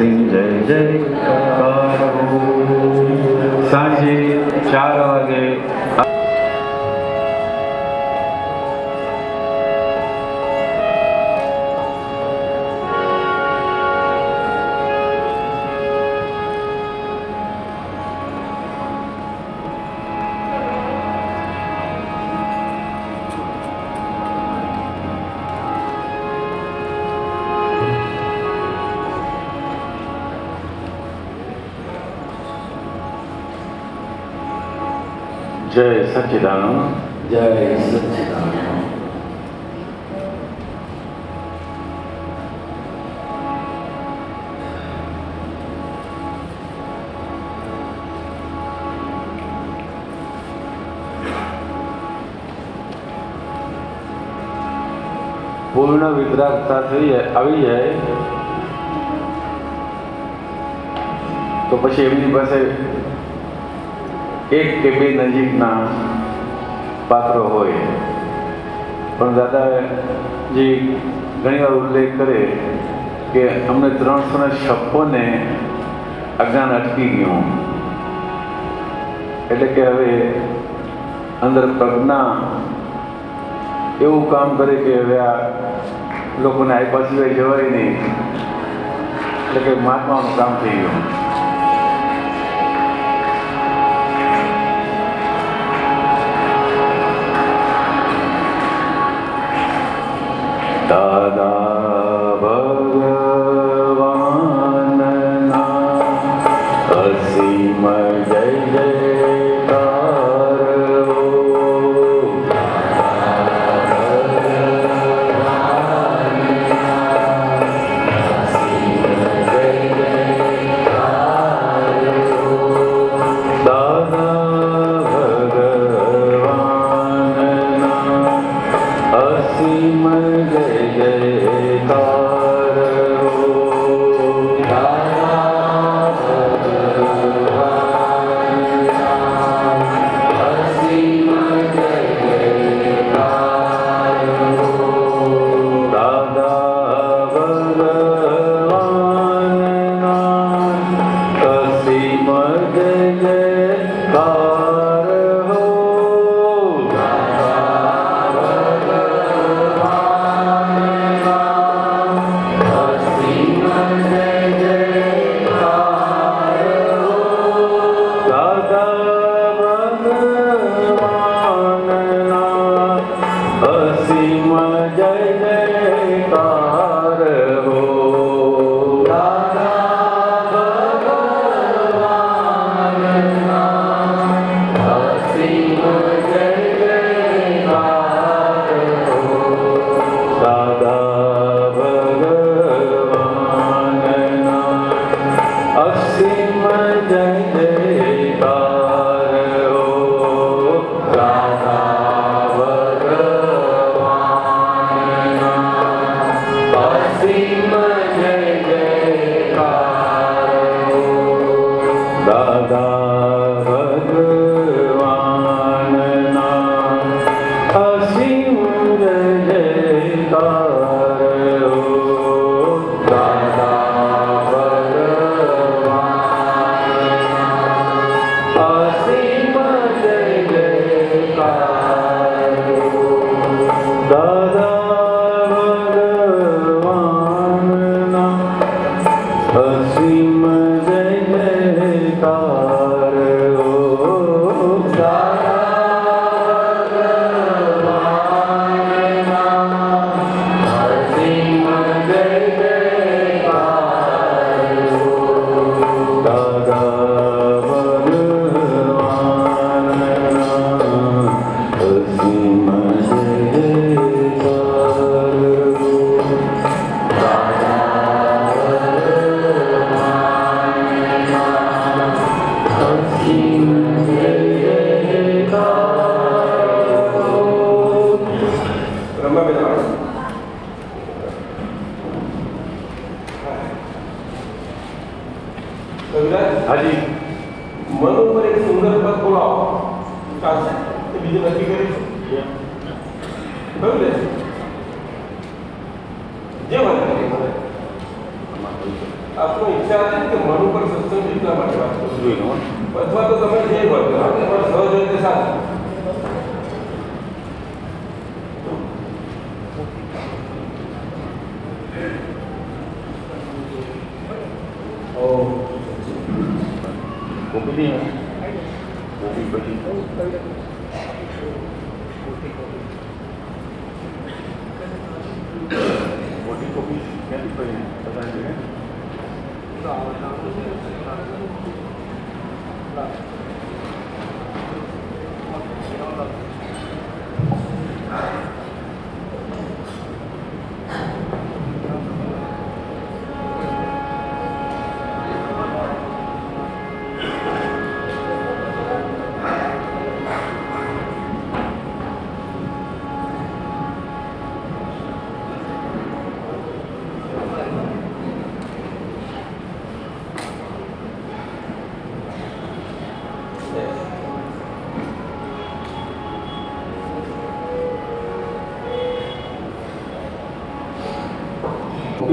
सिंह जय जयकार हो। सांजे 4 वागे जय सच्चिदानंद। जय सच्चिदानंद। पूर्ण वितरागता આવી જાય તો પછી એમની પાસે એક કે બે નજીકના પાત્રો હોય, પણ દાદાજી ઘણીવાર ઉલ્લેખ કરે કે અમને 356 અજ્ઞાન અટકી ગયું, એટલે કે હવે અંદર પ્રજ્ઞા એવું કામ કરે કે હવે આ લોકોને આપ્યા સિવાય જવાય નહીં, એટલે કે મહાત્માનું કામ થઈ ગયું. દાદા ભગવાનના અસીમ જય જયકાર હો. હાજી મન ઉપર એક સુંદર પદ બોલાવો ચાલશે તો બીજું નક્કી કરીશું બરાબર ને જે વાત કરી મને આપનો ઈચ્છા વિચાર છે કે મન ઉપર સત્સંગ એટલા માટે વાત કરું છું અથવા તો તમે જે વર્ત પણ સહજ રીતે સાચું.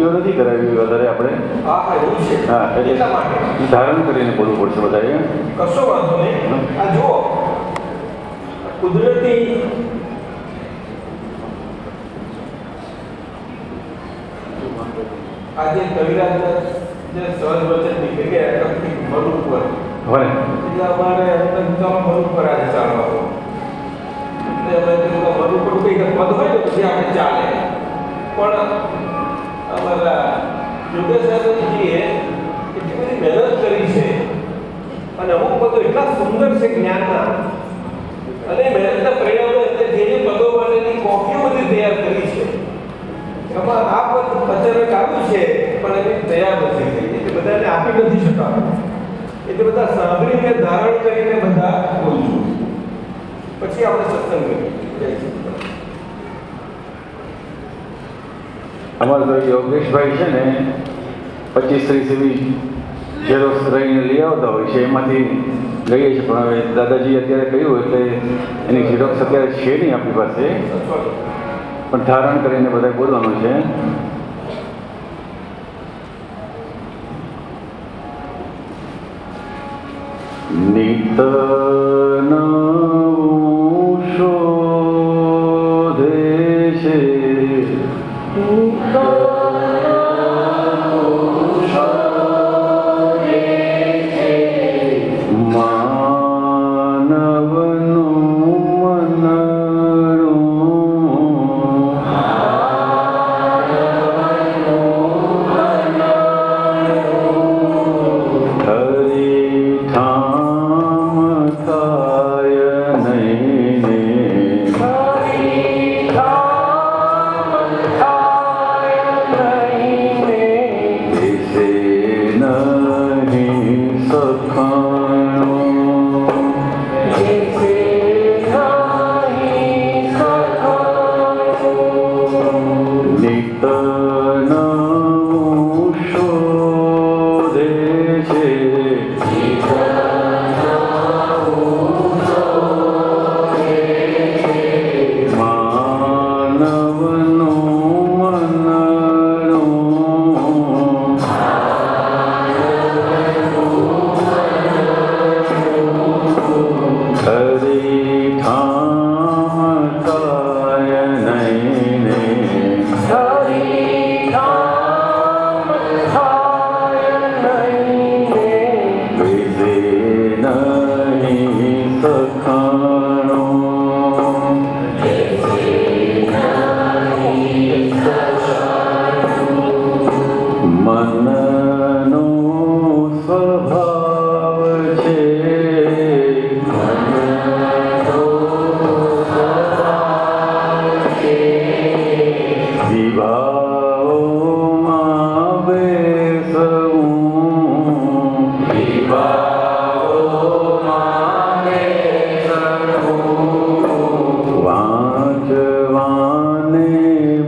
નથી કરાવી વધારે આપણે. હા એવું છે. હા એટલા માટે ધારણ કરીને બોલવું પડશે વધારે. કશો વાંધો નહીં. આ જુઓ કુદરતી આજે કવિરાજના જે સહજ વચન નીકળી ગયા મન ઉપર એટલે અમારે મન ઉપર આજે ચાલવાનું એટલે અમે મન ઉપર કંઈક પદ હોય ને પછી આપણે ચાલે પણ અમારા યોગેશ્વરજીએ એટલી બધી મહેનત કરી છે અને અમુક પદો એટલા સુંદર છે જ્ઞાનના અને મહેનતના પરિણામે એટલે જે પદો માટેની કોપીઓ બધી તૈયાર કરી છે એમાં આ પદ અચાનક આવ્યું છે પણ એની તૈયાર નથી થઈ એટલે બધાને આપી નથી શકાતું એટલે બધા સાંભળીને ધારણ કરીને બધા બોલશું પછી આપણે સત્સંગ કરીએ. અમારે તો યોગેશભાઈ છે ને 25-30 એવી ઝેરોક્સ રહીને લઈ આવતા હોય છે એમાંથી લઈએ છીએ પણ હવે દાદાજી અત્યારે કહ્યું એટલે એની ઝેરોક્સ અત્યારે છે નહીં આપણી પાસે પણ ધારણ કરીને બધા બોલવાનું છે. નિત નવું શોધે છે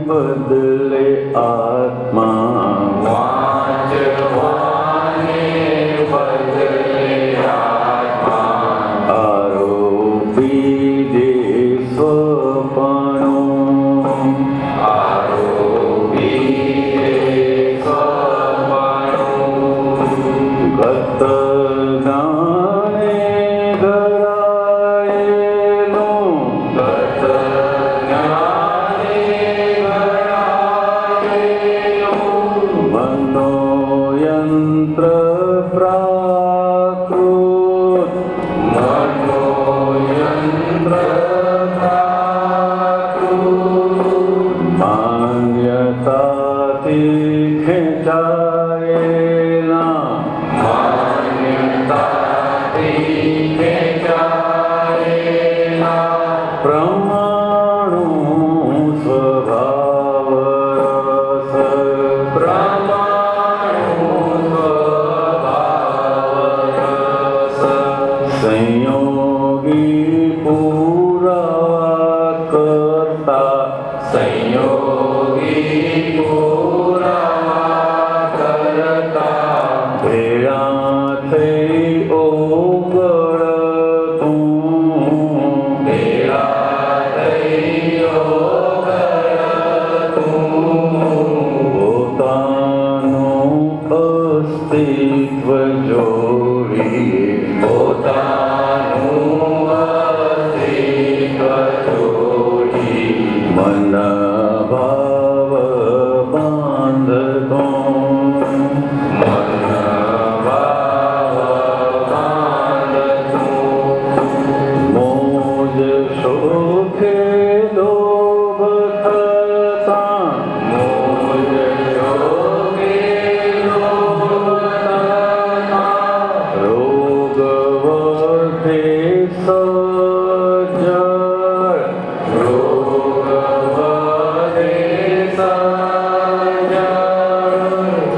બદલે આત્મા ખેંચાયેલા માન્યતાથી ખેંચાયેલા પ્રમાણુ સ્વભાવ રસ પ્રમાણુ સ્વભાવ રસ સંયોગી પુરાવા કરતા સંયોગી પુરાવા કરતા ભેળા થઈ ઓગળતું ભેળા થઈ ઓગળતું પોતાનું અસ્તિત્વ જોડીએ પોતાનું અસ્તિત્વ જોડી મન ભાવ બાંધતો મન ભાવ બાંધતો મોજ શોખે લોભ થતા મોજ શોખે લોભ થતા રોગ વર્ધે સજ્જડ રોગ વર્ધે સજ્જડ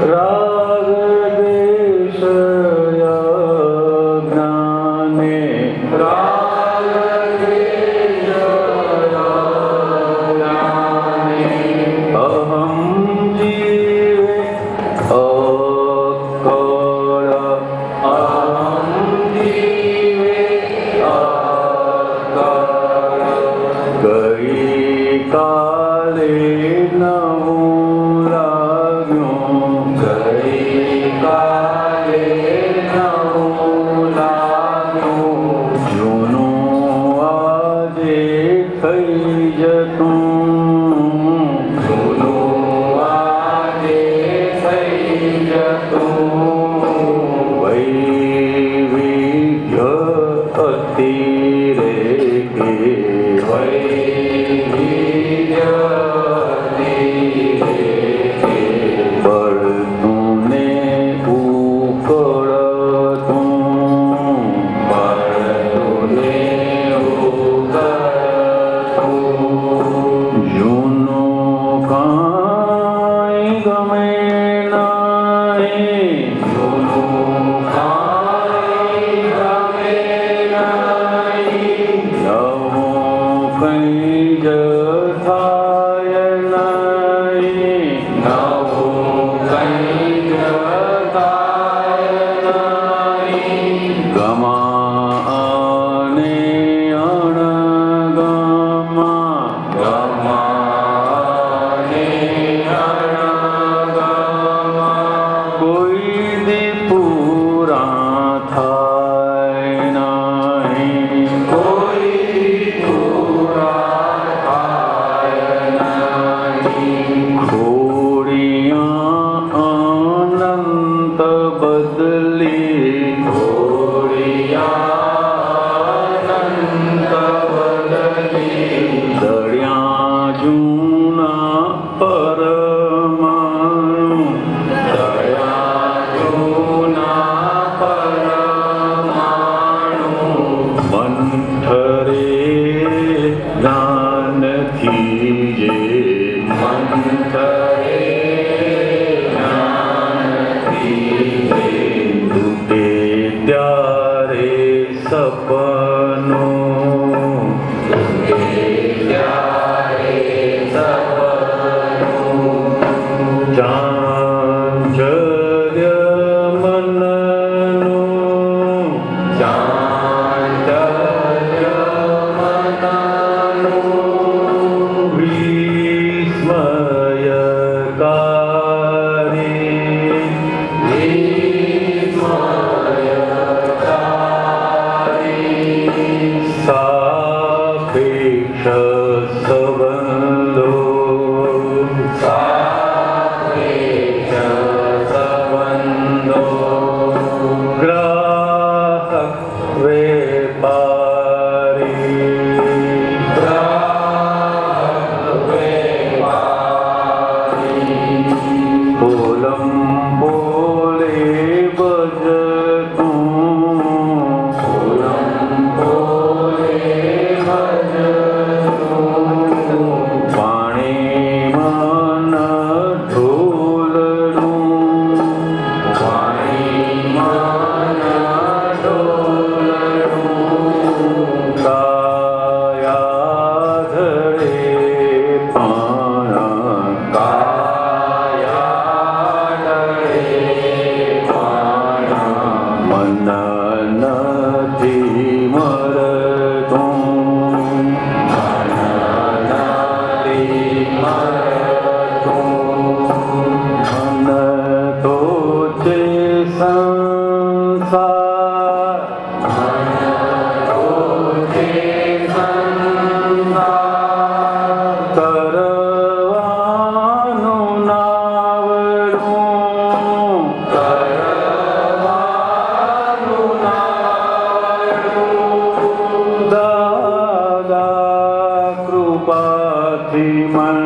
રાગ દ્વેષ અજ્ઞાને રાગ દ્વેષ અજ્ઞાને અહં જીવે અકળ અહં જીવે અકળ ગઈ કાલે નવું લાગ્યું ગઈ કાલે નવું લાગ્યું જૂનું આજે થઈ જતું જૂનું આજે થઈ જતું વૈવિધ્ય અતિરેકે વૈવિધ્ય અતિરેકે પડતું ને ઉકળતું પડતું ને ઉકળતું જૂનું કાંઈ ગમે નહીં તો છે સંસાર, કરવાનું નાવડું, દાદા કૃપાથી મન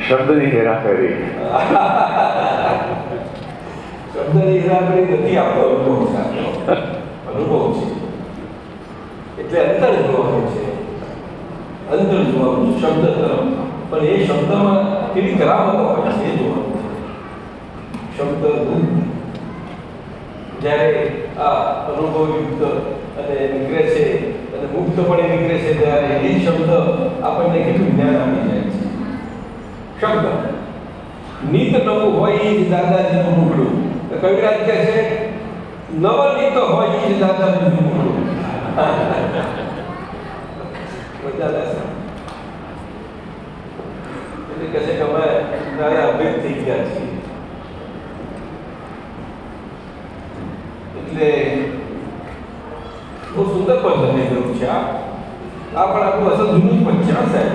શબ્દની હેરાફેરી શબ્દની હેરાફેરી નથી આપણો અનુભવ છે, અનુભવ છે એટલે અંતર જોવાનું છે. જોવાનું છે, શબ્દ તરફ. પણ એ શબ્દમાં કેવી કરામતો હોય છે એ જોવાનું છે. શબ્દ જ્યારે આ અનુભવયુક્ત અને નીકળે છે અને મુક્તપણે નીકળે છે ત્યારે એ શબ્દ આપણને કેટલું જ્ઞાન આપી જાય છે. શબ્દ નીત નવું હોય એ જ દાદાજીનું મુખડું. કવિરાજ કહે છે નવનીત હોય એ જ દાદાજીનું મુખડું. એટલે કહે છે કે અમે દાદા અભેદ થઈ ગયા છીએ. એટલે બહુ સુંદર પદ્ધતિ કર્યું છે. આ પણ આપણું અસલ જૂનું પણ છે સાહેબ,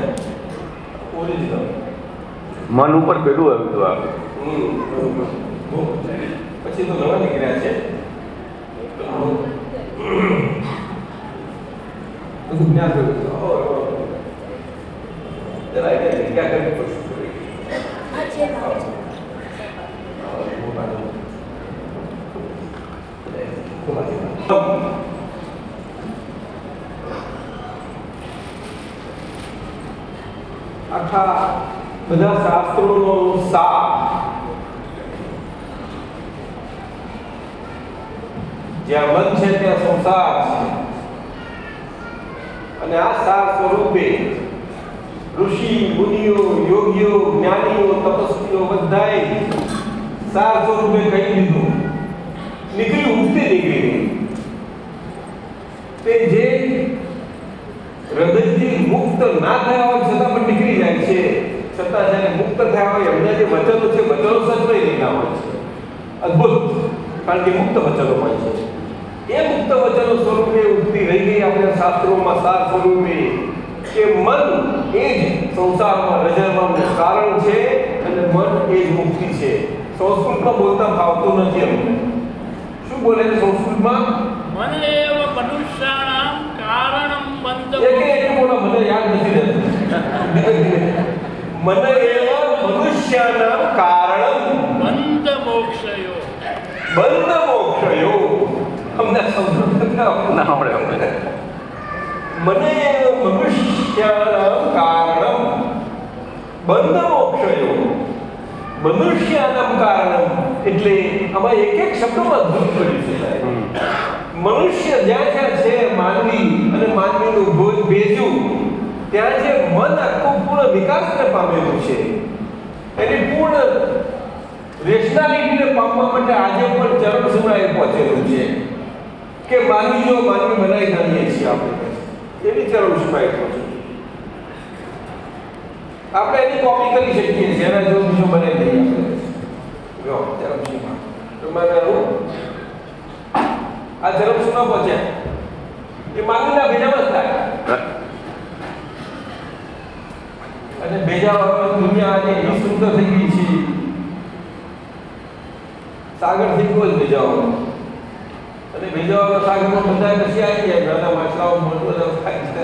ઓરિજિનલ. મન ઉપર પેલું આવ્યું હતું આ. પછી તો નવા નીકળ્યા છે. બધું જ્ઞાન કર્યું જરા ક્યાં કરવી પડશે. આખા બધા શાસ્ત્રોનો સાર જ્યાં મન છે ત્યાં સંસાર છે. અને આ સાર સ્વરૂપે ઋષિ મુનિઓ યોગીઓ જ્ઞાનીઓ તપસ્વીઓ બધાએ સાર સ્વરૂપે કહી દીધું. નીકળી ઉગતી નીકળી તે જે હૃદયથી મુક્ત ના થયા હોય છતાં પણ નીકળી જાય છે. છતાં જ્યારે મુક્ત થયા હોય એમના જે વચનો છે વચનો સચવાઈ રહેલા હોય છે. અદ્ભુત, કારણ કે મુક્ત વચનો હોય છે. એ મુક્ત વચનો સ્વરૂપે ઉગતી રહી ગઈ આપણા શાસ્ત્રોમાં સાર સ્વરૂપે કે મન એ જ સંસારમાં રજરવાનું કારણ છે અને મન એ જ મુક્તિ છે. સંસ્કૃતમાં બોલતા ફાવતું નથી અમને. શું બોલે છે સંસ્કૃતમાં? મન એવ મનુષ્યાણામ કારણમ બંધ. એક બોલો, મને યાદ નથી રહેતું. મન એવ મનુષ્યાણામ કારણમ બંધ મોક્ષયો. બંધ મોક્ષયો. અમને સંસ્કૃત ના આવડે. મને મનુષ્યાણામ કારણમ બંધ મોક્ષયો. મનુષ્યાનામ કારણમ એટલે આમાં એક એક શબ્દમાં અદ્ભુત કર્યું છે સાહેબ. મનુષ્ય જ્યાં જ્યાં છે માનવી અને માનવીનું ભેજું ત્યાં જે મન આખું પૂર્ણ વિકાસને પામેલું છે, એની પૂર્ણ રેશનાલિટીને પામવા માટે આજે પણ ચરણ સીમાએ પહોંચેલું છે કે માનવી જો માનવી બનાવી જાણીએ છીએ આપણે એવી ચરણ સીમાએ પહોંચેલું. આપણે એની કોપી કરી શકીએ છીએ એના જો બીજો બનાવી દઈએ. જો ચરણ સીમા તમારે આ ચરણ સીમા પહોંચ્યા એ માનવીના ભેજામાં જ થાય. અને ભેજાવાળો દુનિયા આજે એવી સુંદર થઈ ગઈ છે. સાગર થઈ ગયો જ ભેજાવાળો. અને ભેજાવાળો સાગરમાં બધા પછી આવી જાય. નાના માછલાઓ મોટો થાય છે.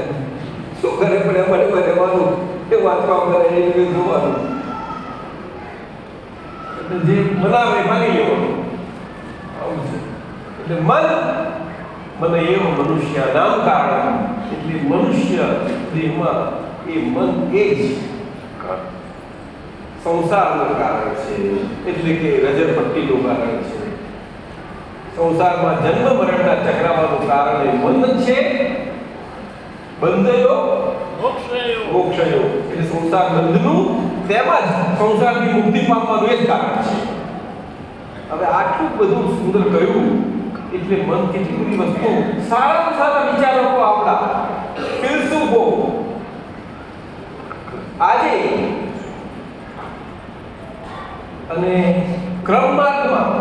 શું કરે પડે મને રહેવાનું એ વાંચવા કરે એ જોવાનું. એટલે જે બનાવે માની લેવાનું. આવું છે. એટલે મને એવું મનુષ્ય નામ કારણ એટલે મનુષ્ય દેહમાં એ મન એ જ સંસારનું કારણ છે. એટલે કે રજરપટ્ટીનું કારણ છે. સંસારમાં જન્મ મરણના ચક્રાવાનું કારણ એ મન છે. બંધયો મોક્ષયો એટલે સંસાર બંધનું તેમજ સંસારની મુક્તિ પામવાનું એ જ કારણ છે. હવે આટલું બધું સુંદર કહ્યું એટલે મન કેટલી બધી વસ્તુ સારા સારા વિચારો આપણા ફિલસૂફો આજે અને ક્રમમાર્ગમાં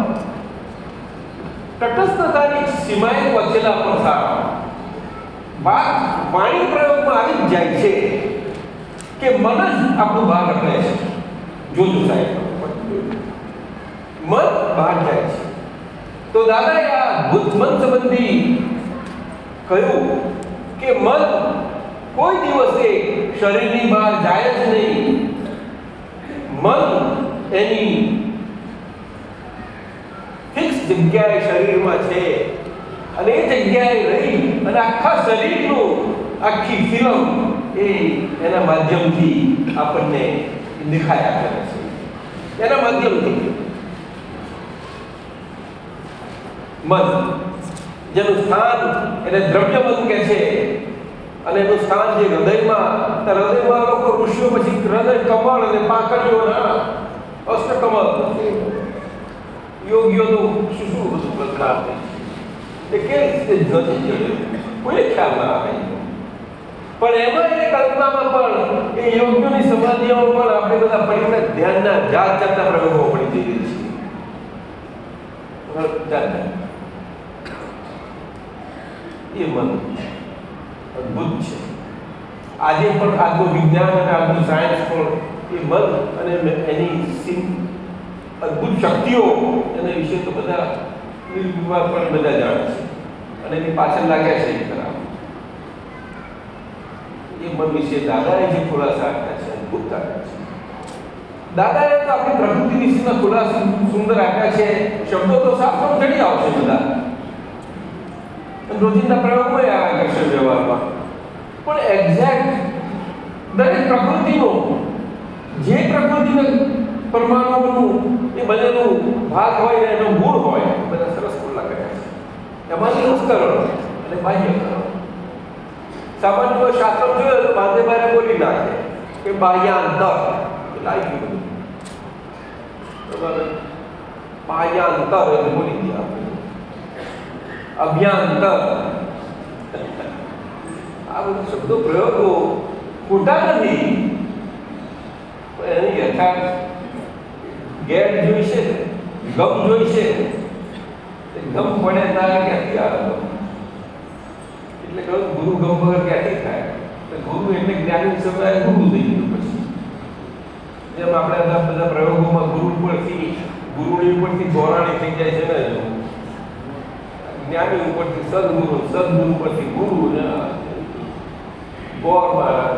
તટસ્થતાની સીમાએ પહોંચેલા પણ સારા વાત વાણી પ્રયોગમાં આવી જ જાય છે કે મન જ આપણું બહાર રખડે છે. જોજો સાહેબ, મન બહાર જાય છે. તો દાદાએ આ અદ્ભુત મન સંબંધી કહ્યું કે મન કોઈ દિવસે શરીરની બહાર જાય જ નહીં. મન એની ફિક્સ જગ્યાએ શરીરમાં છે અને એ જગ્યાએ રહી અને આખા શરીરનું આખી ફિલ્મ એના માધ્યમથી આપણને દેખાયા કરે છે. એના માધ્યમથી મન જેનું સ્થાન એને દ્રવ્ય મન કહે છે અને એનું સ્થાન જે હૃદયમાં લોકો ઋષિઓ પછી હૃદય કમળ અને પાંખડીઓના અષ્ટકમળ યોગીઓનું શું બધું પ્રકાર એ કેવી રીતે નથી કોઈને ખ્યાલ ના આવે. પણ એમાં એ કલ્પનામાં પણ એ યોગીઓની સમાધિઓમાં પણ આપણે બધા પડીને ધ્યાનના જાતના પ્રયોગો પડી જઈએ છીએ. એ મન અદ્ભુત છે. આજે પણ આજનું વિજ્ઞાન અને આજનું સાયન્સ પણ એ મન અને એની અદ્ભુત શક્તિઓ એના વિશે તો બધા નિર્વિવાદ પણ બધા જાણે છે અને એની પાછળ લાગ્યા છે. ખરા એ મન વિશે દાદાએ જે ખુલાસા આપ્યા છે અદ્ભુત આપ્યા છે. દાદાએ તો આપણી પ્રકૃતિ વિશેના ખુલાસા સુંદર આપ્યા છે. શબ્દો તો સાફ ચડી આવશે બધા રોજિંદા પ્રયોગમાં આવ્યા કરશે વ્યવહારમાં. પણ એક્ઝેક્ટ દરેક પ્રકૃતિનો જે પ્રકૃતિના પરમાણુઓનું એ બનેલું ભાગ હોય ને એનો ગુણ હોય બધા સરસ ખુલ્લા કર્યા છે. એમાંથી અંતઃકરણ અને બાહ્યકરણ. સામાન્ય શાસ્ત્ર જોઈએ તો બાંધેબારે બોલી નાખે કે બાહ્યાંતર એટલે આવી ગયું બધું. બાહ્યાંતર એટલે બોલી ગયા. અભ્યાંતર આ બધા શબ્દો પ્રયોગો ખોટા નથી. એની યથાર્થ ગેર જોઈશે ને ગમ જોઈશે ગમ પડે તારે ક્યાંથી આવે એટલે કહું ગુરુ ગમ વગર ક્યાંથી થાય. ગુરુ એટલે જ્ઞાની સમય ગુરુ થઈ ગયું. પછી જેમ આપણે બધા પ્રયોગોમાં ગુરુની ઉપરથી ગોરાણી થઈ જાય છે ને જ્ઞાની ઉપરથી સદગુરુ, સદગુરુ પરથી ગુરુ ને ગોરમાં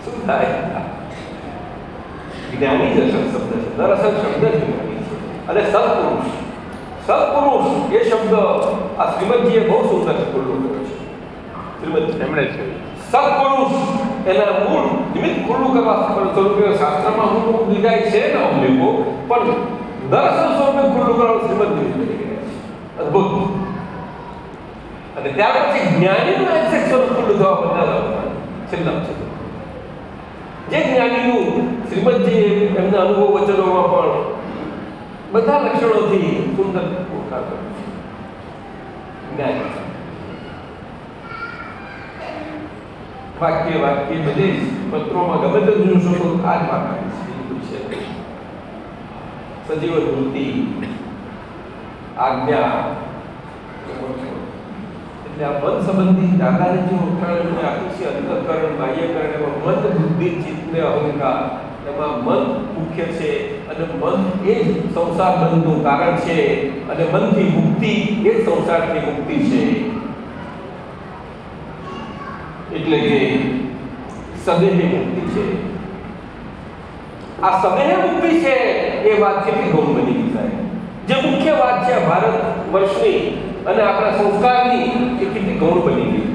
શું થાય? જ્ઞાની જ અસલ શબ્દ છે. દરઅસલ શબ્દ જ જ્ઞાની છે. અને સત્પુરુષ એ શબ્દ આ શ્રીમદજીએ બહુ સુંદર ખુલ્લું કર્યો છે. શ્રીમદ એમણે છે સત્પુરુષ એના મૂળ નિમિત્ત ખુલ્લું કરવા સ્વરૂપે શાસ્ત્રમાં હું દીધાય છે ને અમલેકો પણ દરઅસલ સ્વરૂપે ખુલ્લું કરવા શ્રીમદ અદ્ભુત. અને ત્યાર પછી જ્ઞાનીનું એક્ઝેક્ટ સ્વરૂપ ખુલ્લું થવા બધા છેલ્લા છે. જે જ્ઞાનીનું શ્રીમદજી એમના અનુભવ વચનોમાં પણ બધા લક્ષણોથી સુંદર ઓળખાણ કર્યું છે. જ્ઞાની વાક્ય બધી પત્રોમાં ગમે તે જોશો તો આ જ વાત છે. સજીવ વૃત્તિ આજ્ઞા એટલે આ મન સંબંધી દાદાને જે ઉઠાણ આપ્યું છે અંતઃકરણ બાહ્યકરણ એમાં મન બુદ્ધિ ચિત્ત ને અહંકાર એમાં મન મુખ્ય છે અને મન એ જ સંસાર બંધનું કારણ છે અને મનથી મુક્તિ એ જ સંસારથી મુક્તિ છે. એટલે કે સદેહની મુક્તિ છે. આ સદેહ મુક્તિ છે એ વાત કેટલી ગૌણ બની જાય. જે મુખ્ય વાત છે ભારત વર્ષની અને આપણા સંસ્કારની એ કેટલી ગૌણ બની ગઈ.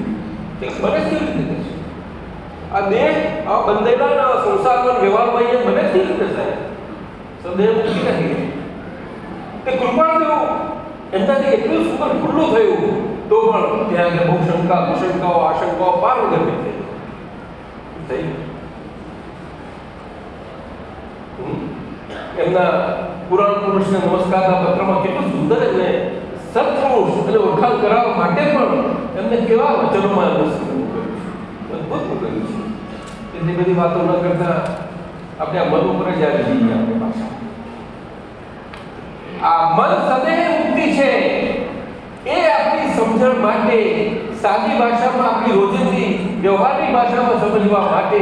એક મને કેવી રીતે છે આ દેહ આ બંધેલા સંસારના વ્યવહારમાં એ મને કેવી રીતે થાય? સદેહ મુક્તિ નથી. તે કૃપાળુ એમનાથી એટલું સુંદર ખુલ્લું થયું તો પણ ત્યાં બહુ શંકા કુશંકાઓ આશંકાઓ પાર વગર થઈ. એમના પુરાણ પુરુષને નમસ્કારના પત્રમાં કેટલું સુંદર એમને સત્પુરુષ અને ઓળખાણ કરાવવા માટે પણ એમને કેવા વચનોમાં અદભુત કર્યું છે. એટલી બધી વાતો ન કરતા આપણે આ મન ઉપર જ આવી જઈએ. આપણે પાછા આ મન સદેહ મુક્તિ છે એ આપણી સમજણ માટે સાદી ભાષામાં આપણી રોજિંદી વ્યવહારિક ભાષામાં સમજવા માટે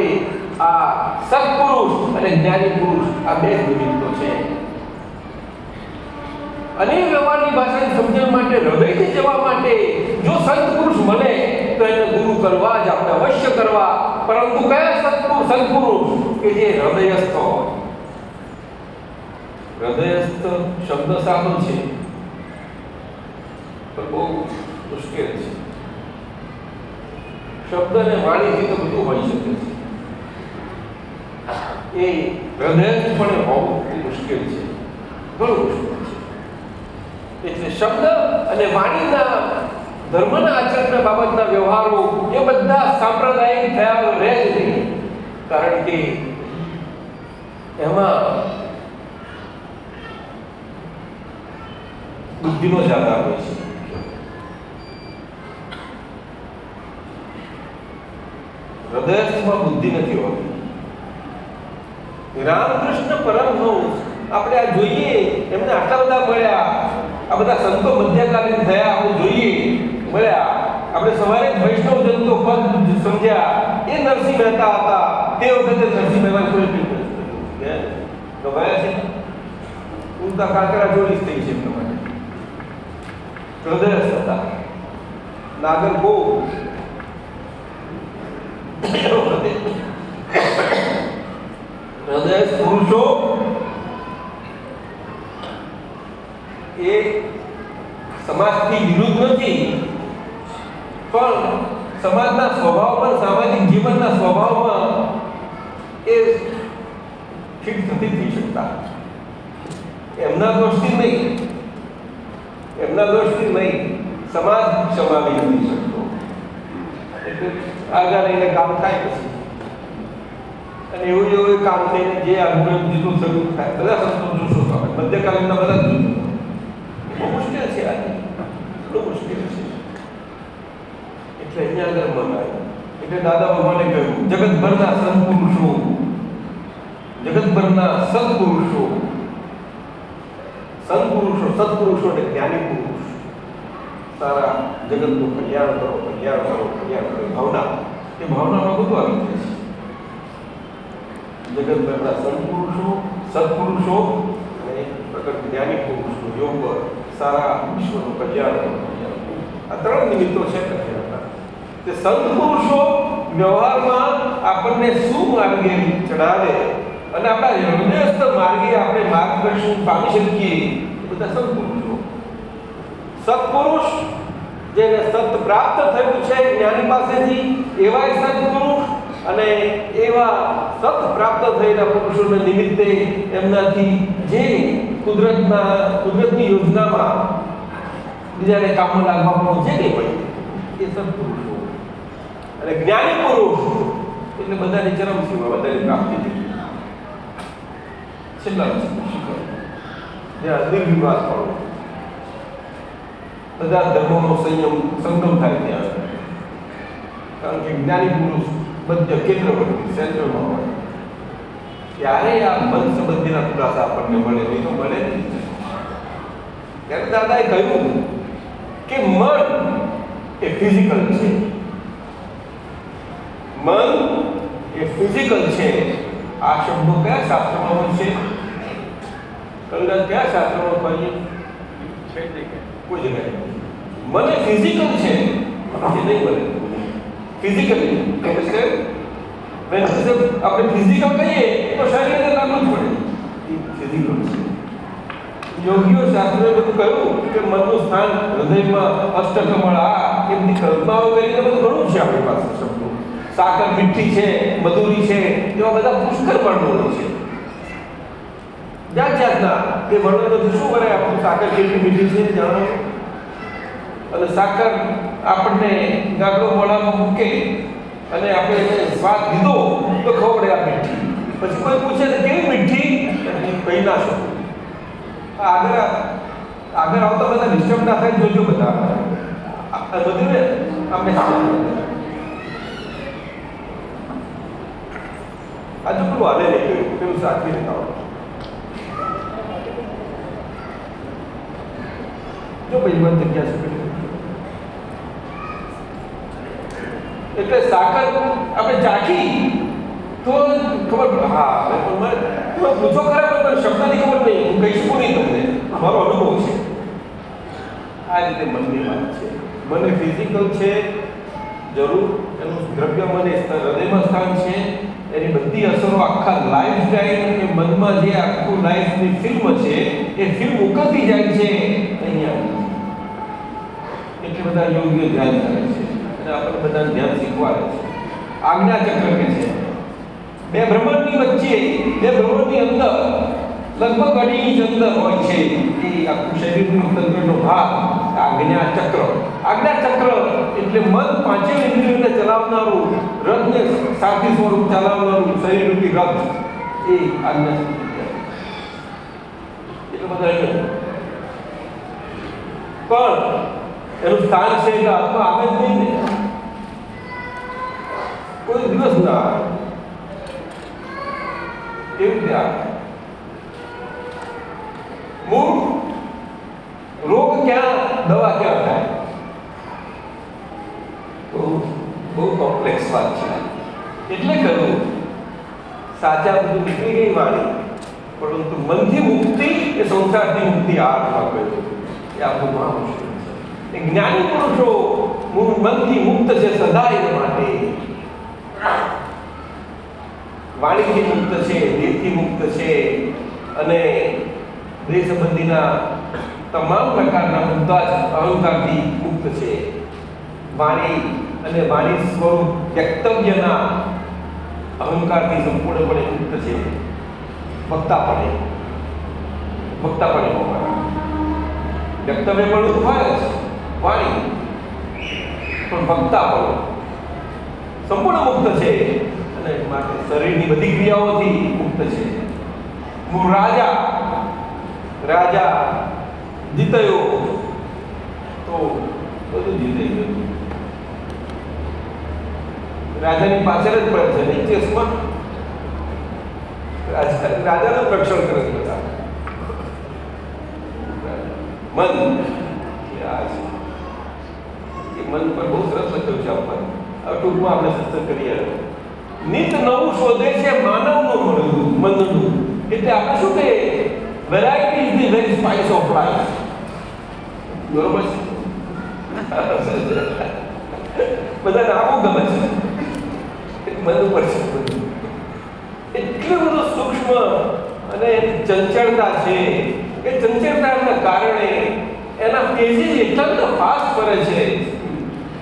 આ સત્પુરુષ અને જ્ઞાની પુરુષ આ બે નિમિત્તો છે. અને વ્યવહારની ભાષાની સમજણ માટે હૃદયથી જવા માટે જો સત્પુરુષ મળે તો એને ગુરુ કરવા જ આપણે અવશ્ય કરવા. પરંતુ કયા સત્પુરુષ કે જે હૃદયસ્થ હોય. હૃદયસ્થ શબ્દ સાદો છે પણ બહુ મુશ્કેલ છે. શબ્દ અને વાણીથી તો બધું હોઈ શકે છે. એ હૃદય પણ હોવું મુશ્કેલ છે, ઘણું મુશ્કેલ છે. એટલે શબ્દ અને વાણીના ધર્મના આચરણના બાબતના વ્યવહારો એ બધા સાંપ્રદાયિક થયા રહે જ નહીં, કારણ કે એમાં બુદ્ધિનો જ્યાદા હોય છે. હૃદયમાં બુદ્ધિ નથી હોતી. રામકૃષ્ણ પરમહંસ આપણે આ જોઈએ, એમને આટલા બધા મળ્યા, આ બધા સંતો મધ્યકાલીન થયા, આપણે જોઈએ મળ્યા. આપણે સવારે વૈષ્ણવ જનતો પદ સમજ્યા, એ નરસિંહ મહેતા હતા. તે વખતે નરસિંહ મહેતા કોઈ ગવાયા છે, ઉડતા કાંકરા જોડી થઈ છે એમના માટે. હૃદય હતા નાગર બહુ હૃદય પુરુષો એ સમાજથી વિરુદ્ધ નથી, પણ સમાજના સ્વભાવમાં, સામાજિક જીવનના સ્વભાવમાં એ ફિટ નથી થઈ શકતા. એમના દોષથી નહીં, એમના દોષથી નહીં, સમાજ સમાવી નથી શકતો. એટલે આગળ રહીને કામ થાય પછી, અને એવું એવું કામ થઈને જે આગળ જીતું શરૂ થાય, બધા સંતો જોશો તમે મધ્યકાલીનના બધા જ બહુ મુશ્કેલ છે. આજે બહુ મુશ્કેલ છે. એટલે અહીંયા આગળ મન આવ્યું. એટલે દાદા ભગવાને કહ્યું, જગતભરના સત્પુરુષો, જગતભરના સત્પુરુષો, સત્પુરુષો, સત્પુરુષો એટલે જ્ઞાની પુરુષ, સારા જગતનું કલ્યાણ કરો, કલ્યાણ કરો, કલ્યાણ કરો ભાવના. એ ભાવનામાં બધું આવી જાય છે. જગતભરના સત્પુરુષો, સત્પુરુષો અને પ્રગટ જ્ઞાની પુરુષો, યોગ સારા વિશ્વનું કલ્યાણ કરો. આ ત્રણ નિમિત્તો છે કલ્યાણના. તે સત્પુરુષો વ્યવહારમાં આપણને શું માર્ગે ચડાવે અને આપણા હૃદયસ્થ માર્ગે આપણે માર્ગદર્શન પામી શકીએ, એ બધા સત્પુરુષો. સત્પુરુષ જેને સત પ્રાપ્ત થયું છે જ્ઞાની પાસેથી, એવા સત્પુરુષ, અને એવા સત પ્રાપ્ત થયેલા પુરુષોને નિમિત્તે એમનાથી જે કુદરતની યોજનામાં બીજાને કામમાં લાગવામાં જે કંઈ હોય એ સત્પુરુષો. અને જ્ઞાની પુરુષ એટલે બધાની ચરમ સીમા, બધાની પ્રાપ્તિ થઈ છેલ્લા શિખર, જ્યાં નિર્વિવાદ પણ બધા ધર્મોનો સંગમ થાય ત્યાં. કારણ કે જ્ઞાની પુરુષ મધ્ય કેન્દ્રવર્તી સેન્ટ્રલમાં હોય ત્યારે આ મન સંબંધીના ખુલાસા આપણને મળે, નહીં તો મળે નહીં. ત્યારે દાદાએ કહ્યું કે મન એ ફિઝિકલ છે, મન એ ફિઝિકલ છે. આ શબ્દો કયા શાસ્ત્રમાં હોય છે? કલ્યાણ કયા શાસ્ત્રમાં કહીએ છે? કોઈ જગ્યાએ મને ફિઝિકલ છે, એ નહીં બને ફિઝિકલી. એટલે આપણે ફિઝિકલ કહીએ તો શરીરને લાગવું જ પડે, એ ફિઝિકલ છે. યોગીઓ શાસ્ત્રોએ બધું કહ્યું કે મનનું સ્થાન હૃદયમાં, અષ્ટકમળ, આ એમની કલ્પનાઓ કરીને બધું ઘણું છે આપણી પાસે શબ્દો. સાકર મીઠી છે, મધુરી છે, એવા બધા પુષ્કળ વર્ણનો છે. જાત જાતના એ વર્ણનોથી શું કરે આપણું સાકર કેટલી મીઠી છે જાણો. અને સાકર આપણને ગાગડો મોઢામાં મૂકે અને આપણે એને સ્વાદ લીધો તો ખબર પડે આ મીઠી. પછી કોઈ પૂછે કે કેવી મીઠી, કહી ના શકો. આગળ આવતા બધા ડિસ્ટર્બ ના થાય, જોજો બધા બધું ને આપણે આજુ પેલું હાલે નહીં, પેલું સાચવી લેતા જો ભાઈ બંધ જગ્યા છે. એટલે સાકર આપણે ચાખી તો ખબર પડે. હા તમે પૂછો ખરા, પણ શબ્દની ખબર નહીં, હું કહી શકું નહીં તમને, મારો અનુભવ છે. આ રીતે મનની વાત છે. મને ફિઝિકલ છે જરૂર, એનું દ્રવ્ય મને હૃદયમાં સ્થાન છે. એની બધી અસરો આખા લાઈફ ટાઈમ એ મનમાં જે આખું લાઈફની ફિલ્મ છે એ ફિલ્મ ઉકળતી જાય છે અહીંયા. એટલે બધા યોગ્ય ધ્યાન કરે છે. અને આપણે બધાને ધ્યાન શીખવાડે છે. આજ્ઞા ચક્ર કે છે બે બ્રહ્માંડની વચ્ચે, બે બ્રહ્માંડની અંદર લગભગ 2.5 ઇંચ અંદર હોય છે એ આખું શરીરનું તંત્રનો ભાગ આજ્ઞા ચક્ર. આજ્ઞા ચક્ર એટલે મન પાંચેય ઇન્દ્રિયોને ચલાવનારું, રથને સારથી સ્વરૂપ ચલાવનારું શરીરરૂપી રથ, એ આજ્ઞા ચક્ર. એટલે બધા પણ એનું સ્થાન છે એટલે હાથમાં આવે જ નહીં ને, કોઈ દિવસ ના આવે. કેવી રીતે આવે? મૂળ રોગ ક્યાં, દવા ક્યાં થાય? બહુ કોમ્પ્લેક્સ વાત છે. એટલે કહ્યું સાચા બધું નીકળી ગઈ વાણી, પરંતુ મનથી મુક્તિ એ સંસારથી મુક્તિ આત્મા કહ્યું. એ આપણું મહા મુશ્કેલ છે. એ જ્ઞાની પુરુષો મનથી મુક્ત છે સદાય માટે, વાણીથી મુક્ત છે, દેહથી મુક્ત છે, અને દેહ સંબંધીના તમામ પ્રકારના મુદ્દા જ અહંકારથી મુક્ત છે. વાણી અને વાણી સ્વરૂપ વ્યક્તવ્યના અહંકારથી સંપૂર્ણપણે મુક્ત છે. વક્તાપણે વ્યક્તવ્ય પણ હોય જ વાણી, પણ વક્તાપણે સંપૂર્ણ મુક્ત છે. અને માટે શરીરની બધી ક્રિયાઓથી મુક્ત છે. હું રાજા જીત્યો તો બધું જીતી ગયું. રાજાની પાછળ જ પડે છે ને ચેસમાં. રાજાનું રક્ષણ કરે છે બધા. મન એ મન પર બહુ સરસ લખ્યું છે આપણને. હવે ટૂંકમાં આપણે સત્સંગ કરીએ. નિત નવું શોધે છે માનવનું મનનું. એટલે આપણે શું કહીએ, variety is the very spice of life. બરોબર છે? બધાને આવું ગમે છે, મન ઉપર છે બધું. એટલું બધું સૂક્ષ્મ અને ચંચળતા છે કે ચંચળતાના કારણે એના પેજીસ એટલા બધા ફાસ્ટ ફરે છે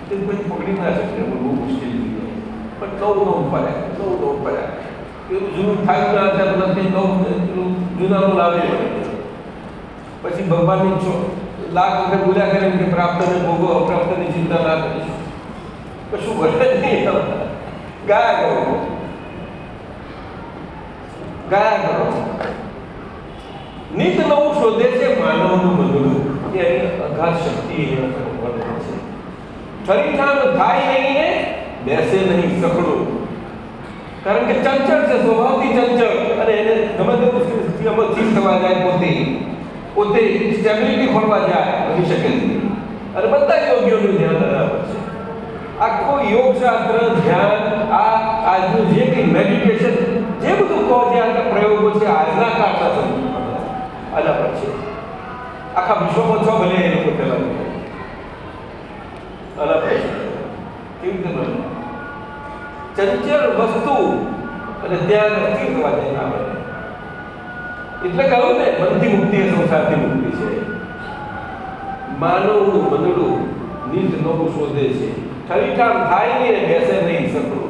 કે કોઈ પકડી ના શકે. બહુ મુશ્કેલ થઈ જાય. પણ નવું પડે. એવું જૂનું થાય ના થાય બધા કંઈ નવું જૂનાનું લાવે. પછી ભગવાનની લાખ વખત બોલ્યા કરે કે પ્રાપ્તને ભોગો, અપ્રાપ્તની ચિંતા ના કરીશું. કશું ઘટે જ નહીં. ગાયા કરો. નિત નવું શોધે છે માનવનું મનનું. એ અગાધ શક્તિ વર્તે છે. ઠરીઠાણ થાય નહીં ને બેસે નહીં સકડું. કારણ કે ચંચળ છે, સ્વભાવથી ચંચળ, અને એને ગમે તેવું સ્થિતિમાં સ્થિર થવા જાય, પોતે સ્ટેબિલિટી ખોરવા જાય, બની શકે નહીં. અને બધા યોગીઓનું ધ્યાન બરાબર છે. આખો યોગશાસ્ત્ર, ધ્યાન, આજનું જે કંઈ મેડિટેશન, જે બધું કહો છે, આ પ્રયોગો છે, આજના કાળના સંદર્ભમાં અલગ છે. આખા વિશ્વમાં છો ભલે એ લોકો પેલા અલગ છે. કેવી રીતે બને? ચંચળ વસ્તુ અને ત્યાં સ્થિર થવા જાય ના બને. એટલે કહ્યું ને, મનથી મુક્તિ એ સંસારથી મુક્તિ છે. માનવનું મનડું નિત નવું શોધે છે. ઠરીઠાણ થાય નહીં ને બેસે નહીં સકડું.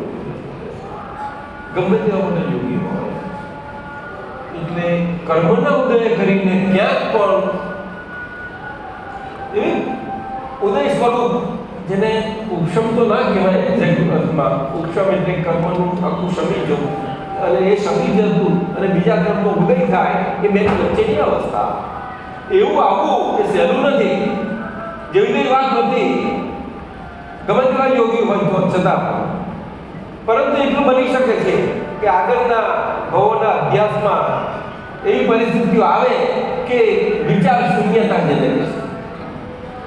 ગમે તેવા બધા યોગી હોય એટલે કર્મના ઉદય કરીને ક્યાંક પણ ઉદય સ્વરૂપ, જેને ઉપશમ તો ના કહેવાય એક્ઝેક્ટ અર્થમાં. ઉપશમ એટલે કર્મનું આખું શમી જવું, અને એ શમી જતું અને બીજા કર્મનો ઉદય થાય, એ બે વચ્ચેની અવસ્થા. એવું આવું એ સહેલું નથી, જેવી તેવી વાત નથી. ગમે તેવા યોગી હોય તો છતાં પરંતુ એટલું બની શકે છે કે આગળના ભવોના અભ્યાસમાં એવી પરિસ્થિતિઓ આવે કે વિચાર શૂન્યતા જશે.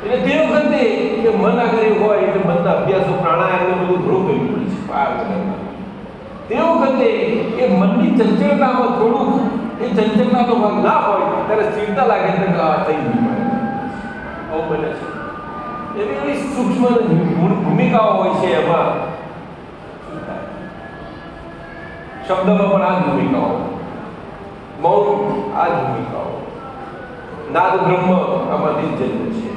એટલે તે વખતે કે મન આગળ એવું હોય એટલે મનના અભ્યાસો, પ્રાણાયામ બધું ઘણું કરવું પડે છે પાર કરવાનું. તે વખતે એ મનની ચંચળતામાં થોડુંક એ ચંચળતાનો ભાગ ના હોય ત્યારે સ્થિરતા લાગે તો થઈ ગયું આવું બને છે. એવી સૂક્ષ્મ ભૂમિકાઓ હોય છે એમાં. શબ્દમાં પણ આ જ ભૂમિકાઓ, મૌન આ જ ભૂમિકાઓ, નાદ બ્રહ્મ આમાંથી જન્મ છે.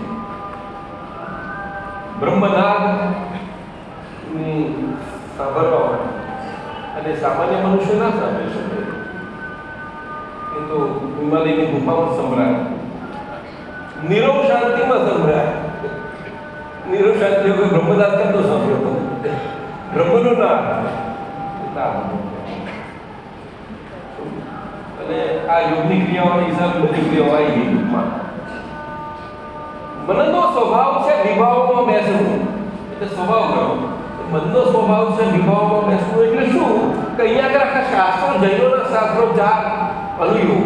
બ્રહ્મનાદ ની સાંભળવા અને સામાન્ય મનુષ્ય ના સાંભળી શકે. એ તો હિમાલયની ગુફામાં સંભળાય, નીરવ શાંતિમાં સંભળાય. નીરવ શાંતિ વગર બ્રહ્મદાસ કેમ તો સાંભળ્યો? બ્રહ્મનો ના. અને આ યોગની ક્રિયાઓની હિસાબે બધી ક્રિયાઓ આવી ગઈ ટૂંકમાં. મનનો સ્વભાવ છે વિભાવમાં બેસવું, એટલે સ્વભાવ કરો. મનનો સ્વભાવ છે વિભાવમાં બેસવું એટલે શું કે અહીંયા આગળ આખા શાસ્ત્રો, જૈનોના શાસ્ત્રો, ચાર અનુયોગ,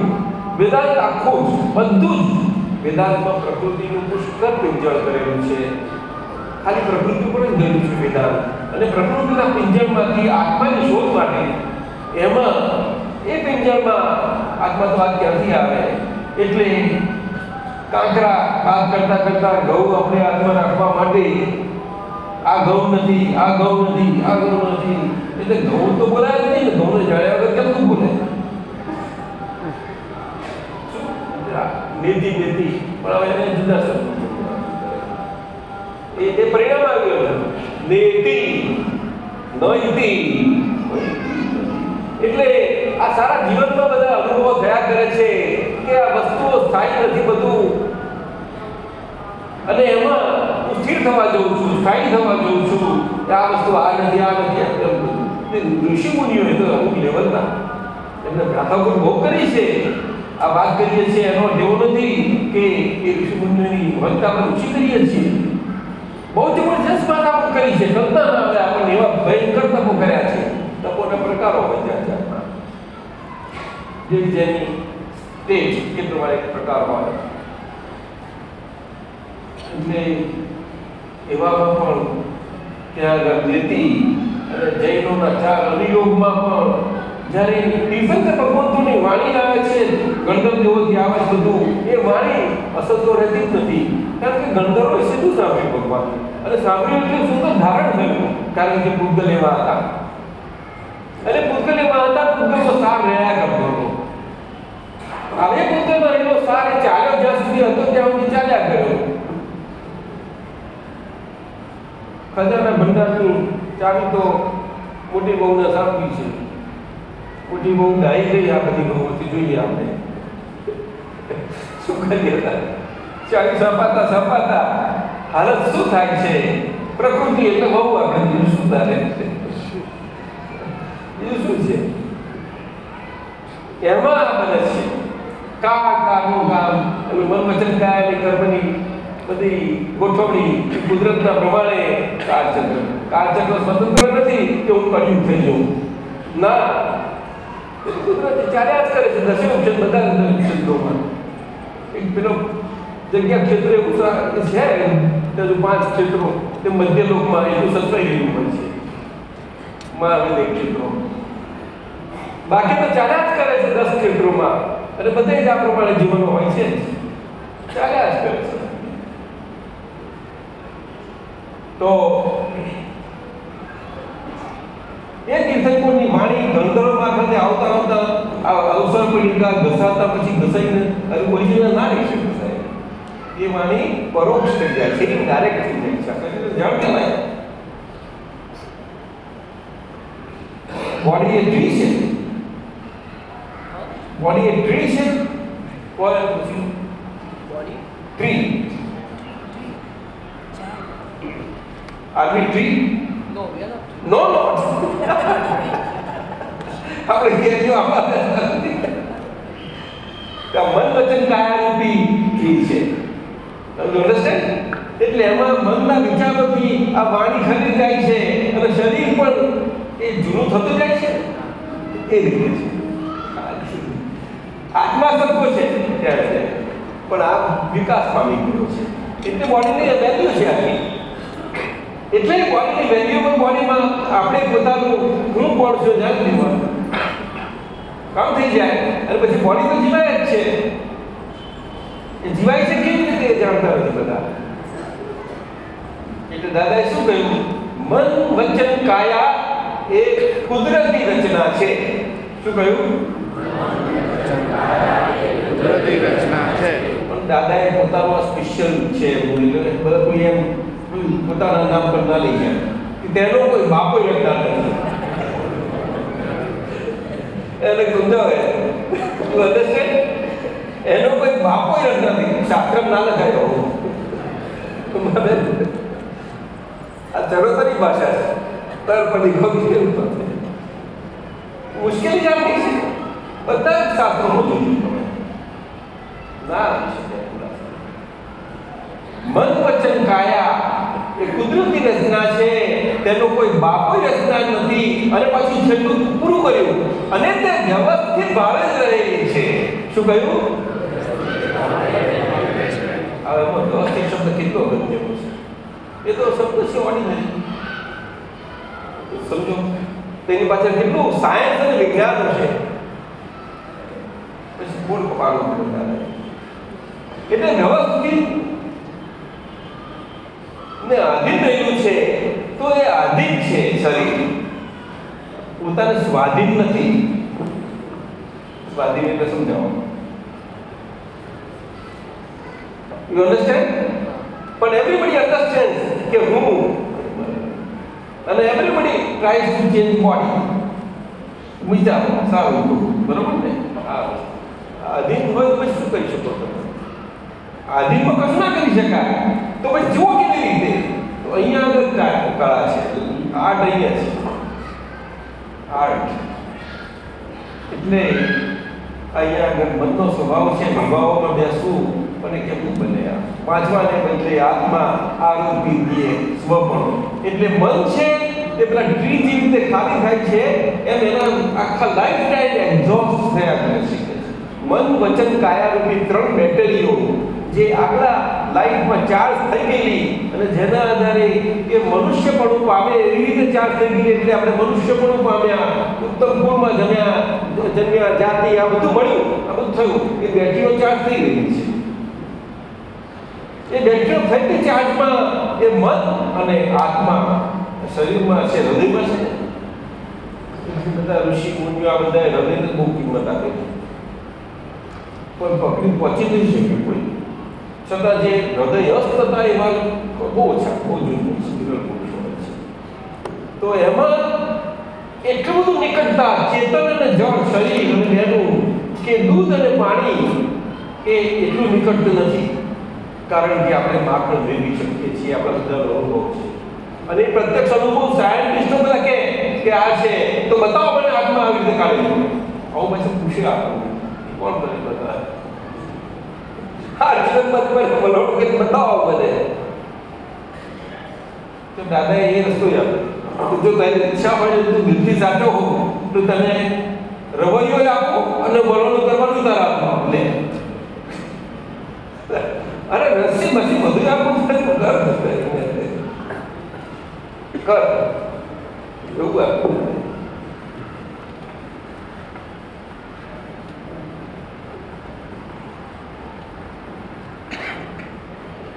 વેદાંત આખું જ બધું જ વેદાંતમાં પ્રકૃતિનું પુષ્કળ પિંજળ કરેલું છે. ખાલી પ્રકૃતિ પર જ ગયેલું છે વેદાંત. અને પ્રકૃતિના પિંજળમાંથી આત્માની શોધ માટે એમાં એ પિંજળમાં આત્મા તો આ ક્યાંથી આવે? એટલે કાંકરા કામ કરતા કરતા ઘઉં આપણે હાથમાં રાખવા માટે આ ઘઉં નથી, આ ઘઉં નથી, આ ઘઉં નથી, એટલે ઘઉં તો બોલાય જ નહીં ને. ઘઉંને જાણ્યા વગર કેમ તું બોલે? નીતિ નીતિ પણ હવે એને જુદા શબ્દો એ પરિણામ આવ્યું નીતિ નૈતિ. એટલે આ સારા જીવનમાં બધા અનુભવો થયા કરે છે કે આ વસ્તુઓ સ્થાયી નથી બધું, અને એમાં હું સ્થિર થવા જઉં છું, સ્થાયી થવા જઉં છું કે આ વસ્તુ આ નથી, આ નથી. ઋષિ મુનિઓએ તો અમુક લેવલના એમને પ્રાથમિક ભોગ કરી છે. આ વાત કરીએ છીએ એનો એવું નથી કે એ ઋષિ મુનિઓની વક્તા આપણે ઓછી કરીએ છીએ. બહુ જબરજસ્ત વાત આપણે કરી છે. સંતાન આવે આપણને એવા ભયંકર તપો કર્યા છે. તપોના પ્રકારો હોય છે જેની સ્ટેજ એ પ્રમાણે પ્રકાર હોય. એટલે એવામાં પણ ત્યાં નીતિ અને જૈનોના ચાર અનુયોગમાં પણ જ્યારે તીર્થંકર ભગવંતોની વાણી આવે છે, ગણધર દેવોથી આવે છે બધું, એ વાણી અસત્ય રહેતી જ નથી. કારણ કે ગણધરોએ સીધું સાંભળ્યું ભગવાન, અને સાંભળ્યું એટલે સુંદર ધારણ થયું. કારણ કે પૂતગલ એવા હતા, અને પૂતગલ એવા હતા, પૂતગલનો સાર રહ્યા કરતો હતો. હવે પૂતગલમાં રહેલો સાર એ ચાલ્યો જ્યાં સુધી હતો ત્યાં સુધી ચાલ્યા કર્યો. ખજાના ભંડારની ચાવી તો મોટી બહુને સાંભળી છે. મોટી બહુ ડાઈ ગઈ આ બધી બહુથી જોઈએ આપણે. શું કરીએ? ચાવી સપાતા સપાતા હાલત શું થાય છે? પ્રકૃતિ એટલે બહુ આપણે બીજું શું તારે છે? બીજું શું છે? એમાં બને છે કામનું કામ અને મન વચન કાયાની કર્મની બધી ગોઠવણી કુદરતના પ્રમાણે. કાળચક્ર સ્વતંત્ર નથી કે હું કળિયુગ થઈ જાઉં, ના. કુદરત ચાલ્યા જ કરે છે. દસે ઉપજન બધા ક્ષેત્રોમાં એક પેલો જગ્યા ક્ષેત્ર એવું છે તે 5 ક્ષેત્રો તે મધ્ય લોકમાં એટલું સચવાઈ ગયું હોય છે મહાવિદ્ય ક્ષેત્રો. બાકી તો ચાલ્યા જ કરે છે 10 ક્ષેત્રોમાં, અને બધા જ આ પ્રમાણે જીવનો હોય છે, ચાલ્યા જ કરે છે. તો એ તીર્થંકરોની વાણી ગણધરો મારફતે આવતા આવતા આ અવસર પડીકા ઘસાતા પછી ઘસાઈને ઓરિજિનલ ના રહી શકે સાહેબ. એ વાણી પરોક્ષ થઈ જાય છે, ડાયરેક્ટ થઈ જાય છે. જાણ કહેવાય બોડી એ ટ્રી છે. બોડી એ ટ્રી છે. કોઈ પછી body tree Are we tree? No, we are not. No, not. આપણે કેજો આપણે મન વચન કાયારૂપી ટ્રી છે. You understand? એટલે એમાં મનના વિચારોથી આ વાણી ખરી જાય છે, અને શરીર પણ એ જૂનું થતું જાય છે. એ રીતે છે. આત્મા સત્વ છે ત્યારે, પણ આ વિકાસ પામી ગયો છે. એટલે બોડીની વેલ્યુ છે આની. એટલે બોડીની વેલ્યુએબલ બોડીમાં આપણે પોતાનું હું કોણ છું જાણવું કામ થઈ જાય, અને પછી બોડી તો જીવાય જ છે. એ જીવાય છે કેવી રીતે જાણતા નથી બધા. એટલે દાદાએ શું કહ્યું? મન વચન કાયા એ કુદરતી રચના છે. શું કહ્યું? કુદરતી રચના છે. પણ દાદાએ પોતાનો સ્પેશિયલ છે બધા કોઈ એમ પોતાના નામ પર ના લઈ જાય કે તેનો કોઈ બાપો રડતા નથી. એને સમજાવે તું અન્ડરસ્ટેન્ડ? એનો કોઈ બાપો રડતા નથી. શાસ્ત્ર ના લખાયો મને આ ચરોતરી ભાષા છે. તર પડી ગયું મુશ્કેલી જાણતી છે. બધા જ શાસ્ત્રો ના મન વચન કાયા એ કુદરતી રચના છે. તેનો કોઈ બાપો રચના નથી. અને પછી છેલ્લું પૂરું કર્યું અને તે વ્યવસ્થિત ભાવે જ રહેલી છે. શું કહ્યું? હવે વ્યવસ્થિત શબ્દ કેટલો અગત્યનો છે. એ તો શબ્દ છે ઓર્ડિનરી. સમજો તેની પાછળ કેટલું સાયન્સ અને વિજ્ઞાન છે. પછી બોલ કપાળું એટલે વ્યવસ્થિત ને આધીન રહેલું છે. તો એ આધીન છે. શરીર પોતાને સ્વાધીન નથી. સ્વાધીન એટલે સમજાવો. You understand? પણ એવરીબડી અન્ડરસ્ટેન્ડ કે હું અને એવરીબડી ટ્રાઈઝ ટુ ચેન્જ બોડી. વિચારો સારું બરોબર ને? આધીન હોય તો પછી શું કરી શકો તમે? આધીનમાં કશું ના કરી શકાય તો પછી જુઓ કેવી રીતે? તો અહીંયા આગળ કળા છે. આર્ટ અહીંયા છે. આર્ટ એટલે અહીંયા આગળ મનનો સ્વભાવ છે. વિભાવોમાં બેસવું અને કેવું બને વાંચવાને બદલે આત્મા આરોપી દે સ્વપણ. એટલે મન છે એ પેલા ટ્રી જેવી રીતે ખાલી થાય છે એમ એના આખા લાઈફ ટાઈમ એક્ઝોસ્ટ થયા કરે છે. મન વચન કાયા રૂપી 3 બેટરીઓ જે આગલા લાઈફમાં ચાર્જ થઈ ગયેલી અને જેના આધારે એ મનુષ્યપણું પામે એવી રીતે ચાર્જ થઈ ગઈ. એટલે આપણે મનુષ્યપણું પામ્યા, ઉત્તમ કુળમાં જન્મ્યા, જાતિ આ બધું મળ્યું, આ બધું થયું. એ બેટરીઓ ચાર્જ થઈ ગઈ છે. એ બેટરીઓ થઈ ચાર્જમાં એ મન અને આત્મા શરીરમાં છે, હૃદયમાં છે. બધા ઋષિ મુનિઓ આ બધા હૃદયને બહુ કિંમત આપે છે. પણ પકડી પહોંચી નહીં શકે કોઈ. છતાં જે હૃદયસ્થ હતા એવા બહુ ઓછા, બહુ જૂનું પુરુષો છે. તો એમાં એટલું બધું નિકટતા ચેતન અને જળ શરીર અને એનું કે દૂધ અને પાણી એ એટલું નિકટતું નથી. કારણ કે આપણે માત્ર મેળવી શકીએ છીએ. આપણા બધા અનુભવ છે અને એ પ્રત્યક્ષ અનુભવ સાયન્ટિસ્ટો બધા કે આ છે તો બતાવો મને આત્મા આવી રીતે કાઢી લો. આવું પછી પૂછે આપણને કોણ કરે બધા? હા જીવનમાં તમે બોલો કે બતાવો મને. તો દાદાએ એ રસ્તો આપ્યો. જો તારી ઈચ્છા હોય તો દિલથી સાચો હો તો તમે રવૈયો આપો અને વલણું કરવાનું તારા આપો. લે અરે રસી બસી બધું આપવું કર એવું આપવું.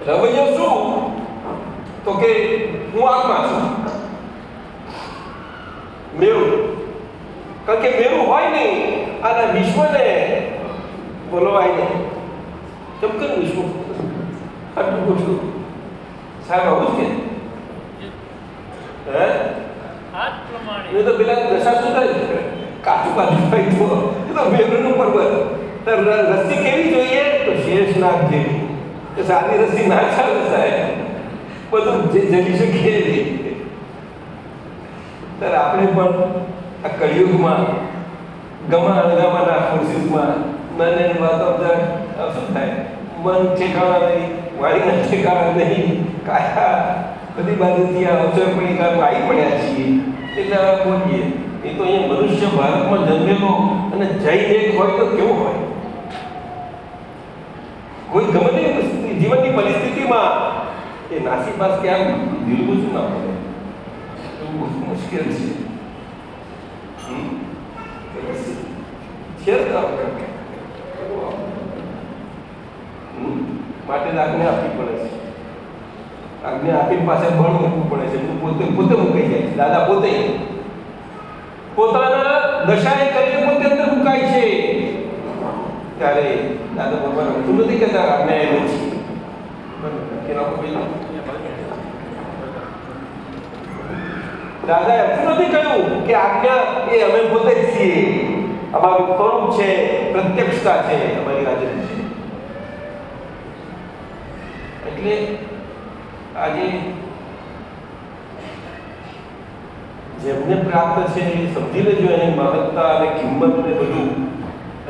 રવૈયો શું? તો કે હું આત્મા છું. મેરું કારણ કે મેરું હોય નહીં અને વિશ્વને બોલવાય નહીં. કેમ કે વિશ્વ આટલું પૂછું સાહેબ આવું જ કે હે આ જ પ્રમાણે એ તો પેલા દશા શું થાય કાચું ભાઈ તો મેરુનું પર્વત. તો રસ્તી કેવી જોઈએ? તો શેષનાગ જેવી. તો સાદી રસ્તી ના ચાલે સાહેબ, બધું જલી શકીએ નહીં. ત્યારે આપણે પણ આ કળિયુગમાં ગમા અણગામાના ફોર્સિસમાં નાની વાતો શું થાય? મન ઠેકાણા નહીં, વાણીના ઠેકાણા નહીં, કાયા બધી બાજુથી આ અવસર પડીકારમાં આવી પડ્યા છીએ. એટલે બોલીએ એ તો અહીંયા મનુષ્ય ભારતમાં જન્મેલો અને જૈન એક હોય તો કેવો હોય? કોઈ ગમે તે જીવનની પરિસ્થિતિમાં એ નાસીપાસ ક્યાં દિલવું શું ના પડે એવું બહુ મુશ્કેલ છે. માટે આજ્ઞા આપવી પડે છે. આજ્ઞા આપીને પાસે બળ મૂકવું પડે છે. પોતે મુકાઈ જાય છે. દાદા પોતે પોતાના દશાએ કરીને પોતે અંદર મુકાય છે. ત્યારે દાદા ભગવાન હતું નથી કહેતા આજ્ઞા એમ છે. દાદાએ એટલું નથી કહ્યું કે આજ્ઞા એ અમે પોતે જ છીએ, અમારું સ્વરૂપ છે, પ્રત્યક્ષતા છે, અમારી હાજરી છે. એટલે આજે જેમને પ્રાપ્ત છે એ સમજી લેજો એની મહત્તા અને કિંમત ને બધું.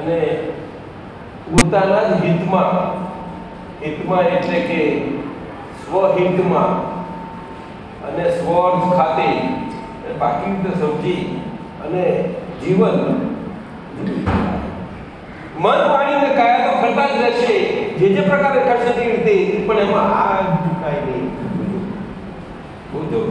અને પોતાના જ હિતમાં એટલે કે સ્વહિતમાં અને સ્વર્થ ખાતે બાકી રીતે સમજી અને જીવન મન વાણી ને કાયા તો ફરતા જ રહેશે, જે પ્રકારે કરશે તે રીતે, પણ એમાં આ કાંઈ નહીં, બહુ જરૂર.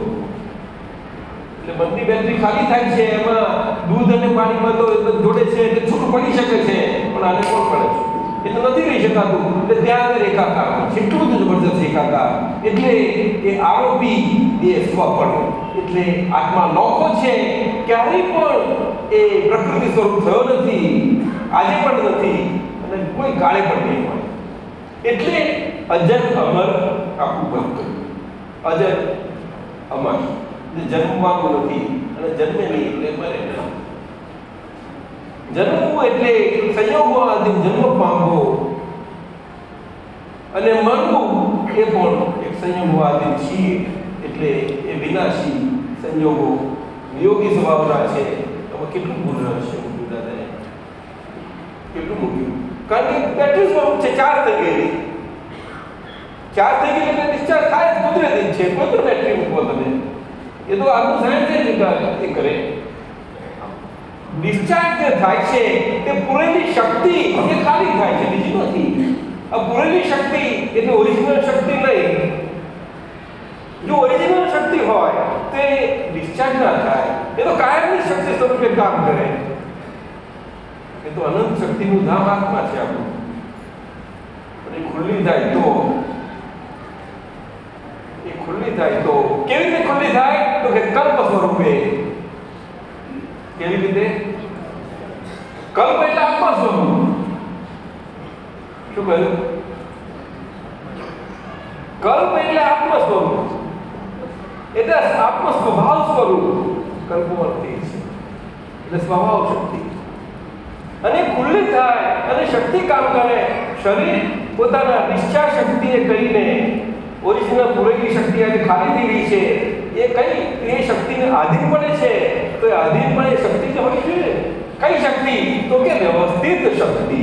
એટલે મનની બેટરી ખાલી થાય છે, એમાં દૂધ અને પાણીમાં તો જોડે છે એટલે છૂટું પડી શકે છે, પણ આને કોણ પડે છે? એ તો નથી રહી શકાતું. એટલે ત્યાં આગળ એકાકાર, એટલું બધું જબરજસ્ત એકાકાર. એટલે એ આરોપી એ સ્વપણ, એટલે આત્મા નોખો છે, ક્યારેય પણ એ પ્રકૃતિ સ્વરૂપ થયો નથી, આજે પણ નથી અને કોઈ કાળે પણ નહીં હોય. એટલે અજર અમર આખું ભક્ત, અજર અમર, જન્મવાનું નથી અને જન્મે નહીં એટલે મરે નહીં. જન્મવું એટલે સંયોગોમાંથી જન્મ પામવો અને મરવું એ પણ એક સંયોગોમાંથી છીએ, એટલે એ વિનાશી સંયોગો વિયોગી સ્વભાવના છે. એમાં કેટલું ગુણ હશે દાદાએ, કેટલું મૂક્યું, કારણ કે બેટરી સ્વરૂપ છે, ચાર્જ થઈ ગયેલી એટલે ડિસ્ચાર્જ થાય જ કુદરતી છે. કોઈ પણ બેટરી મૂકવો તમે, એ તો આપણું સાયન્સ એ કરે. ડિસ્ચાર્જ જે થાય છે તે પૂરેલી શક્તિ એ ખાલી થાય છે, બીજી નથી. આ પૂરેલી શક્તિ એટલે ઓરિજિનલ શક્તિ નહીં. જો ઓરિજિનલ શક્તિ હોય તો એ ડિસ્ચાર્જ ના થાય, એ તો કાયમની શક્તિ સ્વરૂપે કામ કરે. એ તો અનંત શક્તિનું ધામ આત્મા છે આપણું. પણ એ ખુલ્લી થાય તો કેવી રીતે ખુલ્લી થાય? તો કે કલ્પ સ્વરૂપે. કેવી રીતે? કલ્પ એટલે આત્મા સ્વરૂપ. શું કહ્યું? કલ્પ એટલે આત્મા સ્વરૂપ, એટલે આત્મ સ્વભાવ સ્વરૂપ. કલ્પનો અર્થ એ છે એટલે સ્વભાવ શક્તિ. અને ખુલ્લી થાય અને શક્તિ કામ કરે. શરીર પોતાના ડિસ્ચાર્જ શક્તિએ કરીને ઓરિજિનલ પૂરેલી શક્તિ આજે ખાલી થઈ રહી છે, એ કઈ એ શક્તિને આધીન પડે છે. તો એ આધીન પણ એ શક્તિ જ હોય છે. કઈ શક્તિ? તો કે વ્યવસ્થિત શક્તિ.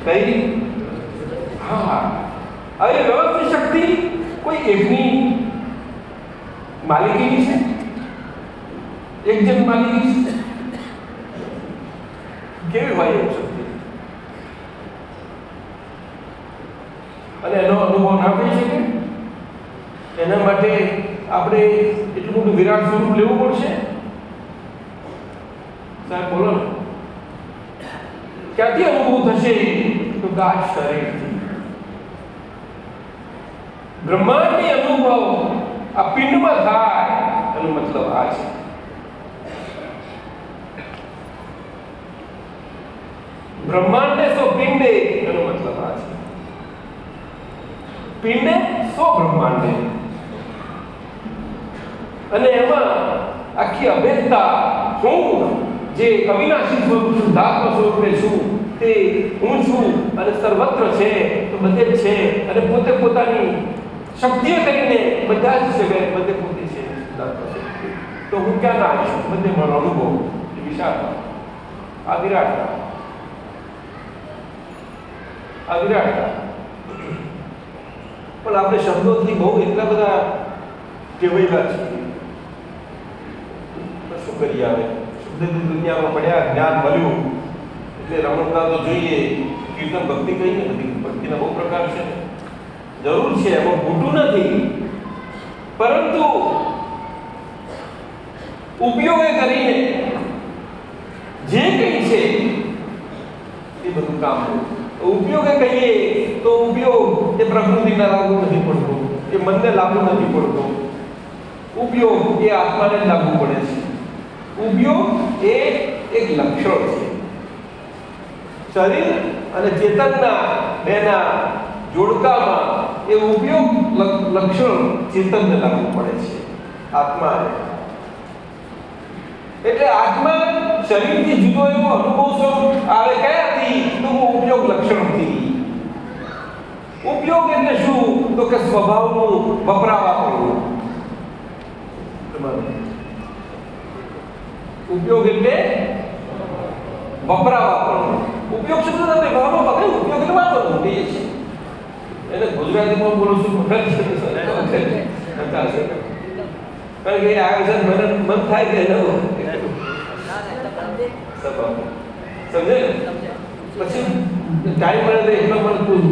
કઈ? હા, હવે વ્યવસ્થિત શક્તિ કોઈ એકની માલિકીની છે, એક જણ માલિકી છે. કેવી હોય એ શક્તિ? અને એનો અનુભવ ના થઈ શકે, એના માટે આપણે એટલું મોટું વિરાટ સ્વરૂપ લેવું પડશે. સાહેબ બોલો ને, ક્યાંથી અનુભવ થશે? તો ગાઢ શરીરથી. બ્રહ્માંડની અનુભવ આ પિંડમાં થાય એનો મતલબ આ છે. બ્રહ્માંડે સો પિંડે એનો મતલબ આ છે. પિંડે સો બ્રહ્માંડે. અને એમાં આખી અભેદતા, હું જે અવિનાશી સ્વરૂપ શુદ્ધાત્મા સ્વરૂપે છું, તે હું છું અને સર્વત્ર છે, તો બધે જ છે. અને પોતે પોતાની શક્તિએ કરીને બધા જ છે, બધે પોતે છે, શુદ્ધાત્મા છે. તો હું ક્યાં ના છું? બધે મારો અનુભવ વિશાળતા, આ વિરાટતા, આ વિરાટતા. પણ આપણે શબ્દોથી બહુ એટલા બધા કહેવાયેલા છીએ, શું કરીએ? આવે શબ્દની દુનિયામાં પડ્યા, જ્ઞાન મળ્યું એટલે રમણતા તો જોઈએ. કીર્તન ભક્તિ કઈ ને બધી ભક્તિના બહુ પ્રકાર છે, જરૂર છે, એમાં ખોટું નથી. પરંતુ ઉપયોગ કરીને જે કંઈ છે એ બધું કામ ઉપયોગે કહીએ તો ઉપયોગ એ પ્રકૃતિને લાગુ નથી પડતો, એ મનને લાગુ નથી પડતો. ઉપયોગ એ આત્માને લાગુ પડે છે. ઉપયોગ એ એક લક્ષણ છે. શરીર અને ચેતનના બેના જોડકામાં એ ઉપયોગ લક્ષણ ચેતનને લાગુ પડે છે. આત્મા એટલે આત્મા શરીરથી જુદો એવો અનુભવ સ્વરૂપ આવે ક્યાંથી? તો ઉપયોગ લક્ષણથી. ઉપયોગ એટલે શું? તો કે સ્વભાવનું વપરાવાપણું. ઉપયોગ એટલે વપરાવાપણું. ઉપયોગ શબ્દ સાથે ભાવનો પકડે. ઉપયોગ એટલે વાપરવું એ છે. એને ગુજરાતીમાં બોલું છું કારણ કે આવે છે મન થાય કે સમજે પછી ટાઈમ મળે તો એટલો મને પૂછ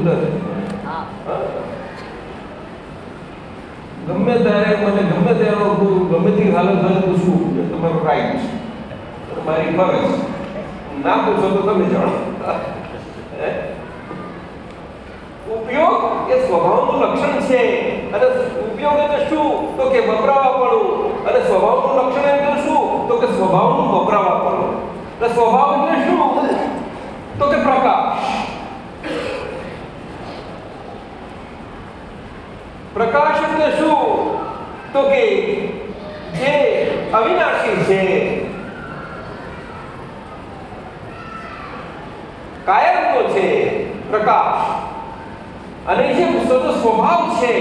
ગમે ત્યારે મને ગમે ત્યારે ગમે તે હાલત હોય પૂછવું કે તમારો રાઈટ છે મારી ફરજ. ના પૂછો તો તમે જાણો. ઉપયોગ એ સ્વભાવનું લક્ષણ છે. અને ઉપયોગ એટલે શું? તો કે વપરાવાપણું. અને સ્વભાવનું લક્ષણ એટલે શું? તો કે સ્વભાવનું વપરાવાપણું. એટલે સ્વભાવ એટલે શું? તો કે પ્રકાશ. પ્રકાશ એટલે શું? તો કે જે અવિનાશી છે, કાયમનો છે પ્રકાશ. અને જે સ્વભાવ છે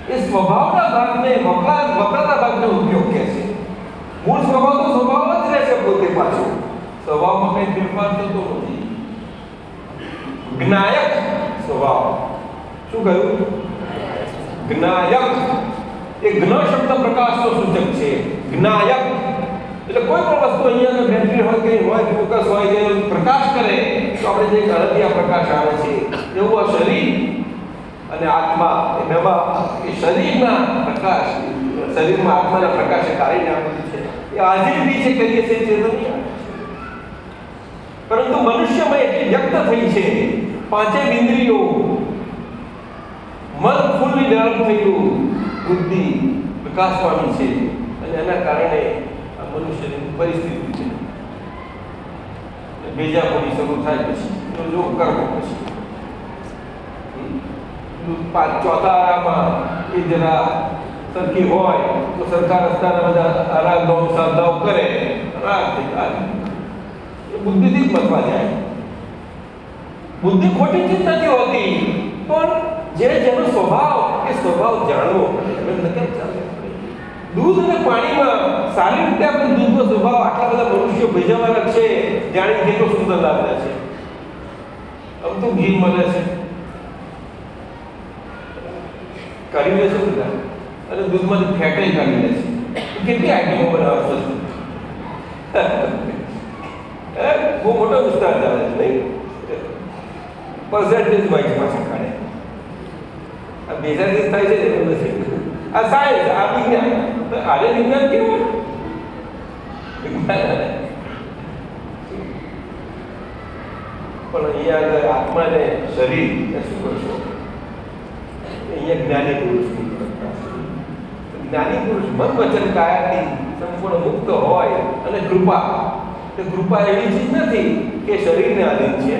એ સ્વભાવના ભાગને વપરાતા ભાગનો ઉપયોગ કહે છે. મૂળ સ્વભાવ તો સ્વભાવ જ રહેશે પોતે પાછો. સ્વભાવમાં કંઈ ફેરફાર થતો નથી. જ્ઞાયક સ્વભાવ. શું કહ્યું? જ્ઞાયક. એ જ્ઞ શબ્દ પ્રકાશનો સૂચક છે. જ્ઞાયક એટલે કોઈ પણ વસ્તુ અહીંયા બેટરી હોય કે હોય ફોકસ હોય કે પ્રકાશ કરે તો આપણે જે હળદિયા પ્રકાશ આવે છે એવું આ શરીર અને આત્મા એમાં એ શરીરના પ્રકાશ શરીરમાં આત્માના પ્રકાશે કાઢીને આપેલું છે. એ હાજરી છે કરીએ છીએ ચેતન. પરંતુ મનુષ્યમાં એટલી વ્યક્ત થઈ છે પાંચે ઇન્દ્રિયો, મન ફૂલ્લી ડેવલપ થયેલું, બુદ્ધિ વિકાસ પામી છે અને એના કારણે મનુષ્યની પરિસ્થિતિ છે. બીજા પડી શરૂ થાય પછી જો કરવો પછી ચોથા આરામાં એ જરા સરખી હોય તો સરખા રસ્તાના બધા આરામ સાધાઓ કરે એ બુદ્ધિથી જ બચવા જાય. બુદ્ધિ ખોટી ચીજ નથી હોતી પણ જેનો સ્વભાવ એ સ્વભાવ જાણવો પડે. દૂધ અને પાણીમાં સારી રીતે આપણે દૂધનો સ્વભાવ આટલા બધા મનુષ્યો ભેજવાના છે જાણી કેટલો સુંદર લાગે છે. આમ તો ઘી મળે છે કાઢી લે છે બધા અને દૂધમાંથી ફેટે કાઢી લે છે. કેટલી આઈટમો બનાવે છે. બહુ મોટો વિસ્તાર ચાલે છે નહીં? પર્સન્ટેજ વાઇઝ પાછા કાઢે. આ બેઝારીસ થાય છે એવું નથી. આ સાયન્સ, આ વિજ્ઞાન. આને વિજ્ઞાન કેવું? પણ અહીંયા આગળ આત્માને શરીર શું કરશો? અહીંયા જ્ઞાની પુરુષ. જ્ઞાની પુરુષ મન વચન કાયાથી સંપૂર્ણ મુક્ત હોય અને કૃપા. તે કૃપા એવી ચીજ નથી કે શરીરને આધીન છે.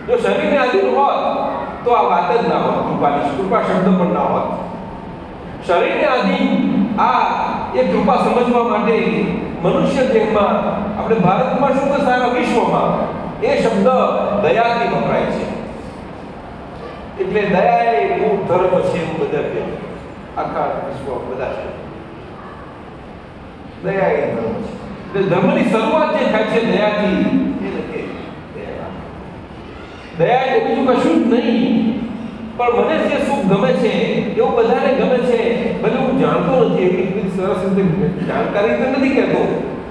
જો શરીરને આધીન હોત તો આ વાત જ ના હોત. કૃપાની કૃપા શબ્દ પણ ના હોત. શરીરને આધીન આ એ કૃપા સમજવા માટે મનુષ્ય દેહમાં આપણે ભારતમાં શું કે સારા વિશ્વમાં એ શબ્દ દયાથી વપરાય છે. એટલે દયા એ મૂળ ધર્મ છે એવું બધા કહે. આખા વિશ્વ બધા છે દયા એ ધર્મ છે. એટલે ધર્મની શરૂઆત જે થાય છે દયાથી એ લખે. દયા એટલે બીજું કશું જ નહીં. પણ મને જે સુખ ગમે છે એવું બધાને ગમે છે. ભલે હું જાણતો નથી એટલી બધી સરસ રીતે જાણકારી તો નથી કહેતો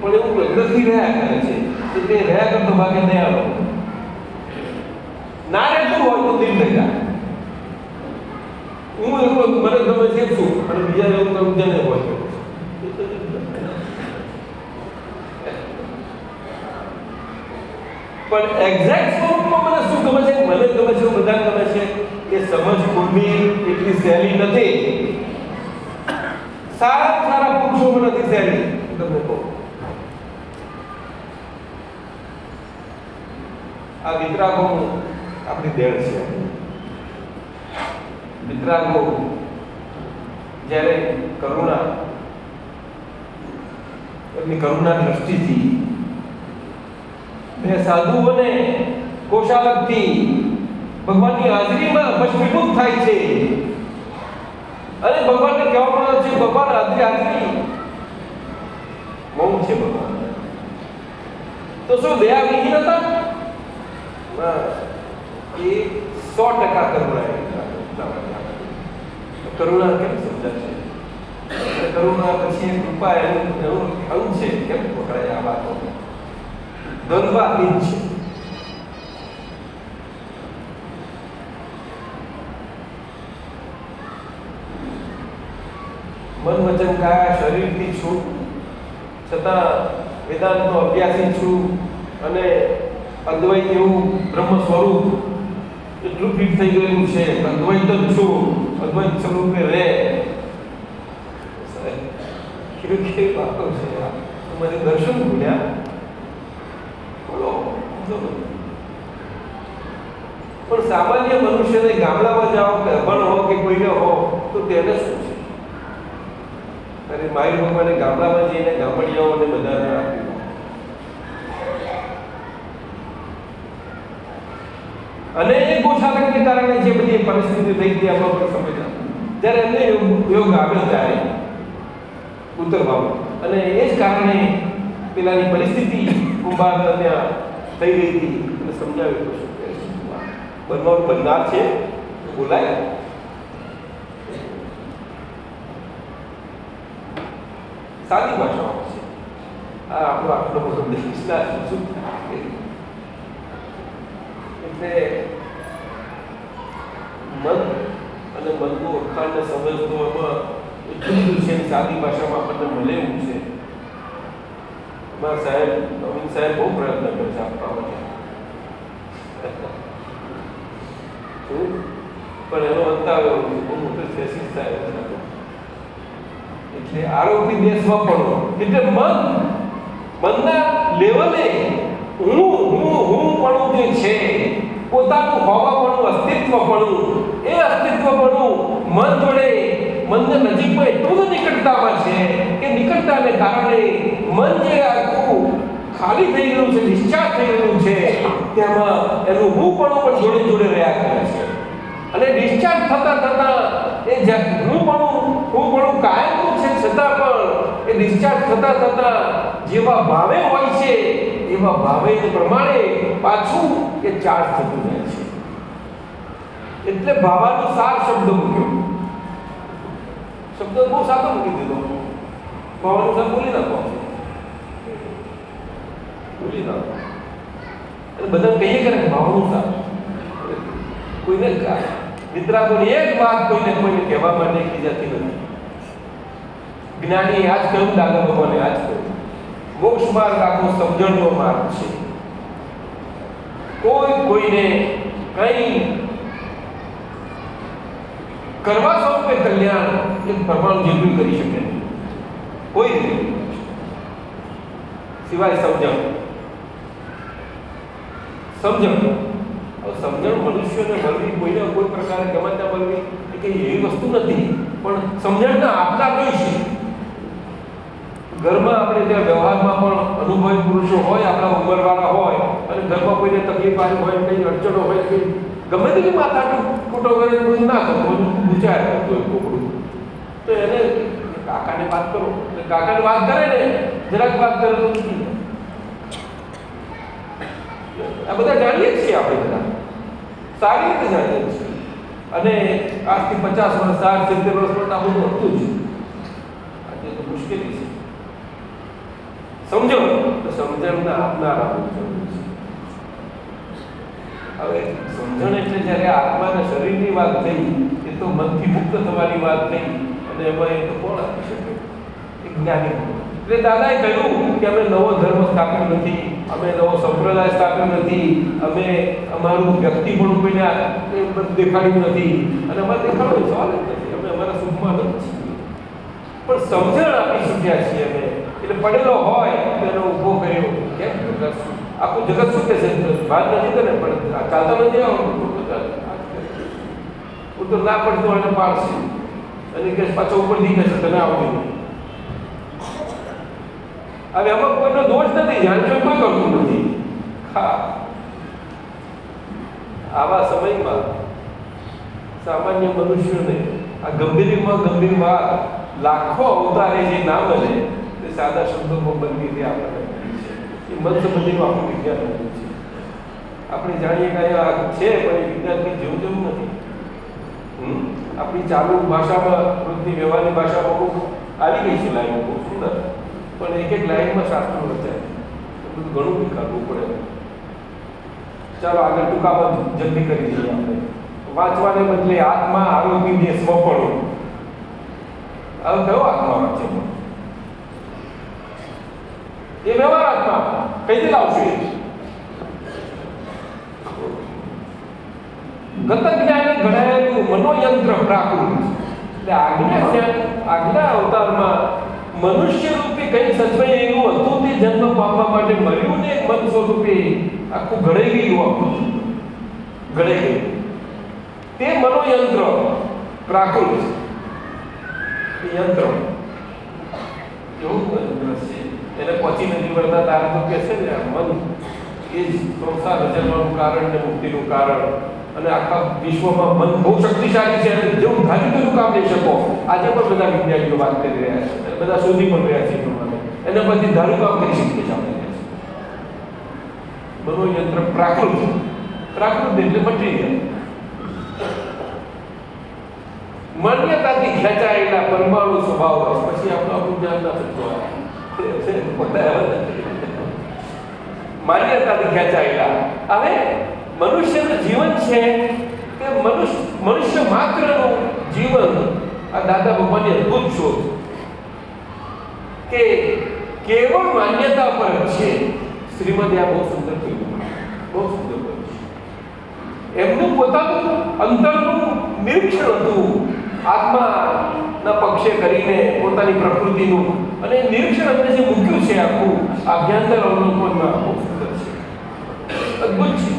પણ એવું અંદરથી રહ્યા કરે છે. એટલે રહ્યા કરતો ભાગે દયાળો ના રહેતું હોય તો દિલ થઈ જાય. હું એટલો મને ગમે છે શું અને બીજા એવું કરું જેને હોય પણ એક્ઝેક્ટ સ્વરૂપમાં મને શું ગમે છે મને ગમે છે બધા ગમે છે એ સમજ પૂર્વી એટલી સહેલી નથી. સારા પુરુષોમાં નથી સહેલી. તમને કહું આ વિતરાગો આપણી દેણ છે. વિતરાગો જ્યારે કરુણા એમની કરુણા દ્રષ્ટિથી બે સાધુઓને કોષાલકથી ભગવાનની હાજરીમાં ભસ્મીભૂત થાય છે અને ભગવાનને કહેવામાં આવે છે ભગવાન હાજરી મૌન છે ભગવાન. તો શું દયા વિહીન હતા? એ 100% કરુણા કેમ સમજાશે? કરુણા પછી કૃપા એનું અંગ છે. કેમ પકડાય આ વાતો? દ્વંદ્વાતીત છે. મન વચન કાયા શરીરથી છું છતાં વેદાંતનો અભ્યાસી છું અને અદ્વૈત એવું બ્રહ્મ સ્વરૂપ એટલું ફિટ થઈ ગયેલું છે. અદ્વૈત જ છું, અદ્વૈત સ્વરૂપે રહે. કેવી વાતો છે આ? તમારે દર્શન ભૂલ્યા બોલો. પણ સામાન્ય મનુષ્યને ગામડામાં જાઓ કે અભણ હો કે કોઈને હો તો તેને શું છે? અરે મારી ભગવાને ગામડામાં જઈને ગામડિયાઓને બધાને આપ્યું. અને એ ગોશાલકને કારણે જે બધી પરિસ્થિતિ થઈ હતી આપણે સમજ્યા. જ્યારે એમને યોગ આવ્યો ત્યારે ઉતરવામાં અને એ જ કારણે પેલાની પરિસ્થિતિ કુંભાર ત્યાં થઈ ગઈ હતી અને સમજાવ્યું શું બનવાનું બનનાર છે બોલાય. સાદી ભાષામાં છે આ આપણો આટલો બધો દેશના શું એટલે મન અને મનનું ઓળખાણને સમજતો એમાં એટલું બધું છે. સાદી ભાષામાં આપણને મળે એવું છે. એમાં સાહેબ નવીન સાહેબ બહુ પ્રયત્ન કરે છે આપવા માટે પણ એનો અંત આવ્યો બહુ મોટો થેસીસ થાય. એટલે આરોપી દેશમાં પણ એટલે મનના લેવલે હું પણ જે છે પોતાનું હોવાપણું અસ્તિત્વપણું એ અસ્તિત્વપણું મન જોડે મનને નજીકમાં એટલું જ નિકટતામાં છે કે નિકટતાને કારણે મન જે આખું ખાલી થઈ ગયું છે, ડિસ્ચાર્જ થઈ ગયું છે, તેમાં એનું હું પણ જોડે જોડે રહ્યા કરે છે. અને ડિસ્ચાર્જ થતા એ હું પણ કાયમનું છે છતાં પણ એ ડિસ્ચાર્જ થતા જેવા ભાવે હોય છે એવા ભાવે પ્રમાણે પાછું એ ચાર્જ થતું જાય છે. એટલે ભાવાનો સાર શબ્દ મૂક્યો. શબ્દ બહુ સાદો મૂકી દીધો. ભાવાનું સાર બોલી નાખો અને બધા કહીએ કરે ભાવનું સાર કોઈને મિત્રાઓની એક વાત કોઈને કહેવા માટે જતી નથી. જ્ઞાની આજ કહ્યું દાદા ભગવાને આજ કહ્યું મોક્ષ માર્ગ આખો સમજણનો માર્ગ છે. કોઈને કઈ કરવા સ્વરૂપે કલ્યાણ એક પરમાણુ જેટલું કરી શકે નહીં કોઈ રીતે સિવાય સમજણ મનુષ્યને મળવી કોઈને કોઈ પ્રકારે ગમે ત્યાં મળવી એ કઈ એવી વસ્તુ નથી. પણ સમજણના આપતા કઈ છે? ઘરમાં આપણે ત્યાં વ્યવહારમાં પણ અનુભવી પુરુષો હોય, આપણા ઉંમરવાળા હોય અને ઘરમાં કોઈને તકલીફ આવી હોય, કઈ અડચણો હોય, કઈ ગમે તેની માથા ફૂટો કરે કોઈ ના કરતો વિચાર કરતો હોય કોકડું તો એને કાકાને વાત કરો. કાકાને વાત કરે ને જરાક વાત કરે તો આ બધા જાણીએ જ છીએ. આપણે બધા સારી રીતે જાણીએ છીએ. અને આજથી 50 વર્ષ 60 70 વર્ષ પણ આ બધું હતું જ. આજે તો મુશ્કેલી છે. સમજો તો સમજણના આપનારા બહુ જરૂરી છે. હવે સમજણ એટલે જ્યારે આત્મા અને શરીરની વાત થઈ એ તો મનથી મુક્ત થવાની વાત થઈ અને એમાં એ તો કોણ આપી શકે? એક જ્ઞાની. એટલે દાદાએ કહ્યું કે અમે નવો ધર્મ સ્થાપ્યો નથી, અમે નવો સંપ્રદાય સ્થાપ્યો નથી, અમે અમારું વ્યક્તિપણું કોઈને દેખાડ્યું નથી અને અમારે દેખાડવાનો સવાલ જ નથી. અમે અમારા સુખમાં નથી છીએ પણ સમજણ આપી શક્યા છીએ અમે. એટલે પડેલો હોય તો એનો ઊભો કર્યો. કેમ આખું જગત શું કે છે? વાત નથી કરે પણ ચાલતા નથી હું તો ના પડતો એને પાડશે અને કે પાછો ઉપરથી કહેશે તને આવડે. હવે આમાં કોઈનો દોષ નથી, જાણજો કોઈ કરતું નથી. હા, આવા સમયમાં સામાન્ય મનુષ્યોને આ ગંભીરમાં ગંભીર વાત લાખો અવતારે જે ના બને તે સાદા શબ્દોમાં બનતી તે આપણને એ મન સંબંધીનું આપણું વિજ્ઞાન બન્યું છે. આપણે જાણીએ કે આ છે પણ એ વિજ્ઞાનથી જેવું જેવું નથી. આપણી ચાલુ ભાષામાં, રોજની વ્યવહારની ભાષામાં ખૂબ આવી ગઈ છે લાઈનો, બહુ સુંદર, પણ એક એક લાઈનમાં શાસ્ત્રો રચાય, બધું ઘણું વિચારવું પડે. ચાલો આગળ ટૂંકામાં જલ્દી કરી દઈએ આપણે. વાંચવાને બદલે આત્મા આરોપી જે સ્વપણો, હવે કયો આત્મા વાંચે? એ વ્યવહાર આત્મા કઈથી લાવશું? ગત જ્ઞાને ઘડાયેલું મનોયંત્ર પ્રાકૃત, એટલે આગલા અવતારમાં મનુષ્ય રૂપે કઈ સચવાયેલું હતું તે જન્મ પામવા માટે મળ્યું ને મન સ્વરૂપે આખું ઘડાઈ ગયું, ઘડાઈ ગયું તે મનોયંત્ર પ્રાકૃત યંત્ર એવું છે. એને પહોંચી નથી વળતા તારે તો કે છે ને મન એ જ સંસાર રચવાનું કારણ ને મુક્તિનું કારણ, અને આખા વિશ્વમાં મન બહુ શક્તિશાળી છે અને જેવું ધાર્યું તેનું કામ લઈ શકો. આજે પણ બધા વિજ્ઞાનીઓ વાત કરી રહ્યા છે, બધા શોધી પણ રહ્યા છે એના પછી ધારું કામ કરી શકીએ છીએ આપણે. મનોયંત્ર પ્રાકૃત, પ્રાકૃત એટલે મટીરિયલ, માન્યતાથી ખેંચાયેલા પરમાણુ સ્વભાવ. પછી આપણું જ્ઞાન ના માન્યતાથી ખેંચાયેલા. હવે મનુષ્યનું જીવન છે તે મનુષ્ય માત્રનું જીવન આ દાદા ભગવાનની અદભુત શોધ કે કેવળ માન્યતા પર છે. શ્રીમદે આ બહુ સુંદર કહ્યું, બહુ સુંદર કહ્યું. એમનું પોતાનું અંતરનું નિરીક્ષણ હતું, આત્માના પક્ષે કરીને પોતાની પ્રકૃતિનું, અને નિરીક્ષણ અમને જે મૂક્યું છે આખું આભ્યંતર અવલોકનમાં બહુ સુંદર છે, અદભુત છે.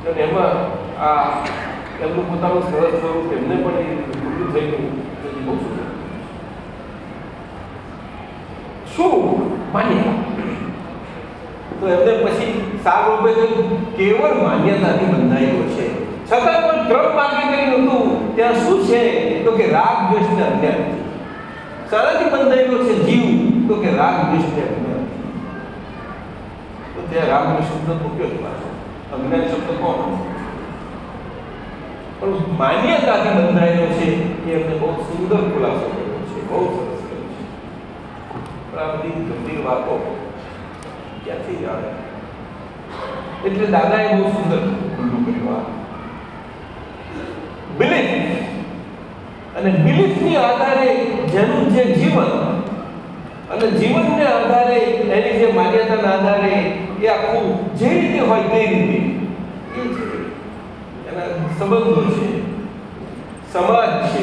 અને એમાં આ એમનું પોતાનું સરળ સ્વરૂપ એમને પણ એ પૂરું થઈ ગયું, બહુ સુંદર. શું માન્યતા? તો એમને પછી સારરૂપે કેવળ માન્યતાથી બંધાયેલો છે, છતાં પણ ક્રમ માર્ગે કરી નહોતું. ત્યાં શું છે તો કે રાગ દ્વેષ ને અજ્ઞાન. શાનાથી બંધાયેલો છે જીવ? તો કે રાગ દ્વેષ ને અજ્ઞાન. તો ત્યાં રાગ દ્વેષ શબ્દ મૂક્યો જ પાછો, અજ્ઞાન શબ્દ કોણ? પણ માન્યતાથી બંધાયેલો છે એ એમને બહુ સુંદર ખુલાસો કર્યો છે, બહુ સરસ કર્યો છે. પણ આ બધી ગંભીર વાતો ક્યાંથી જાણે? એટલે દાદાએ બહુ સુંદર ખુલ્લું કર્યું. બિલીફ અને બિલીફની આધારે જેનું જે જીવન, અને જીવનને આધારે એની જે માન્યતાના આધારે એ આખું જે રીતે હોય તે રીતે એ છે. એના સંબંધો છે, સમાજ છે,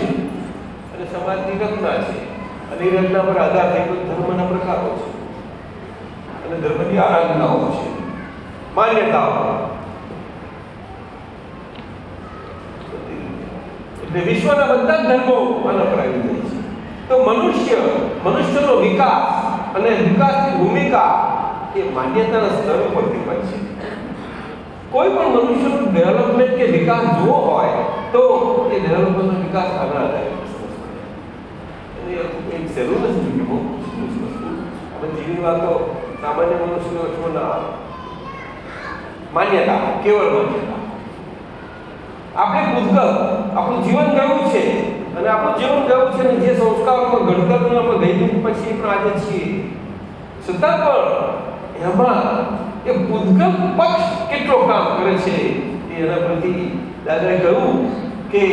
અને સમાજની રચના છે, અને એ રચના પર આધાર થઈ ધર્મના પ્રકારો છે, અને ધર્મની આરાધનાઓ છે, માન્યતાઓ. એટલે વિશ્વના બધા જ ધર્મો આના પર આવી જાય છે. તો મનુષ્યનો વિકાસ અને વિકાસની ભૂમિકા એ માન્યતાના સ્તર ઉપરથી હોય છે. કોઈ પણ મનુષ્યનું ડેવલપમેન્ટ કે વિકાસ જોવો હોય તો એ ડેવલપમેન્ટનો વિકાસ આના આધારે એક જરૂર નથી કે બહુ આપણે જીવી વાતો સામાન્ય મનુષ્યનો વચમાં ના આવે. માન્યતા, કેવળ માન્યતા. આપણે પૂતગલ આપણું જીવન ગયું છે, અને આપણું જીવન ગયું છે, અને જે સંસ્કારોમાં ઘડતરનું આપણે ગયું પછી પણ આજે છીએ, છતાં પણ એમાં એ પૂતગલ પક્ષ કેટલો કામ કરે છે એના પરથી દાદાએ કહ્યું કે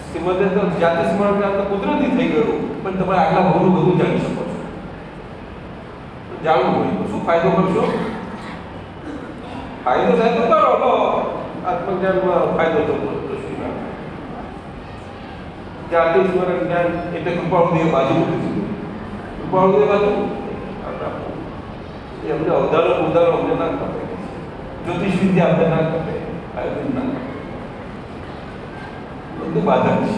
શ્રીમદે તો જાતિ સ્મરણ તો કુદરતી થઈ ગયું, પણ તમે આટલા બહુ બધું જાણી શકો છો. જાણવું હોય તો શું ફાયદો કરશો? ફાયદો થાય તો કરો, તો આત્મજ્ઞાનમાં ફાયદો થતો શું ના? જાતિ સ્મરણ જ્ઞાન એટલે કૃપાળુદેવ બાજુ મૂકી દીધું. કૃપાળુદેવ બાજુ એમને ઉદાહરણ અમને ના ખપે, જ્યોતિષ વિદ્યા અમને ના ખપે, આયુર્વેદ ના ખપે, બધું બાધક છે.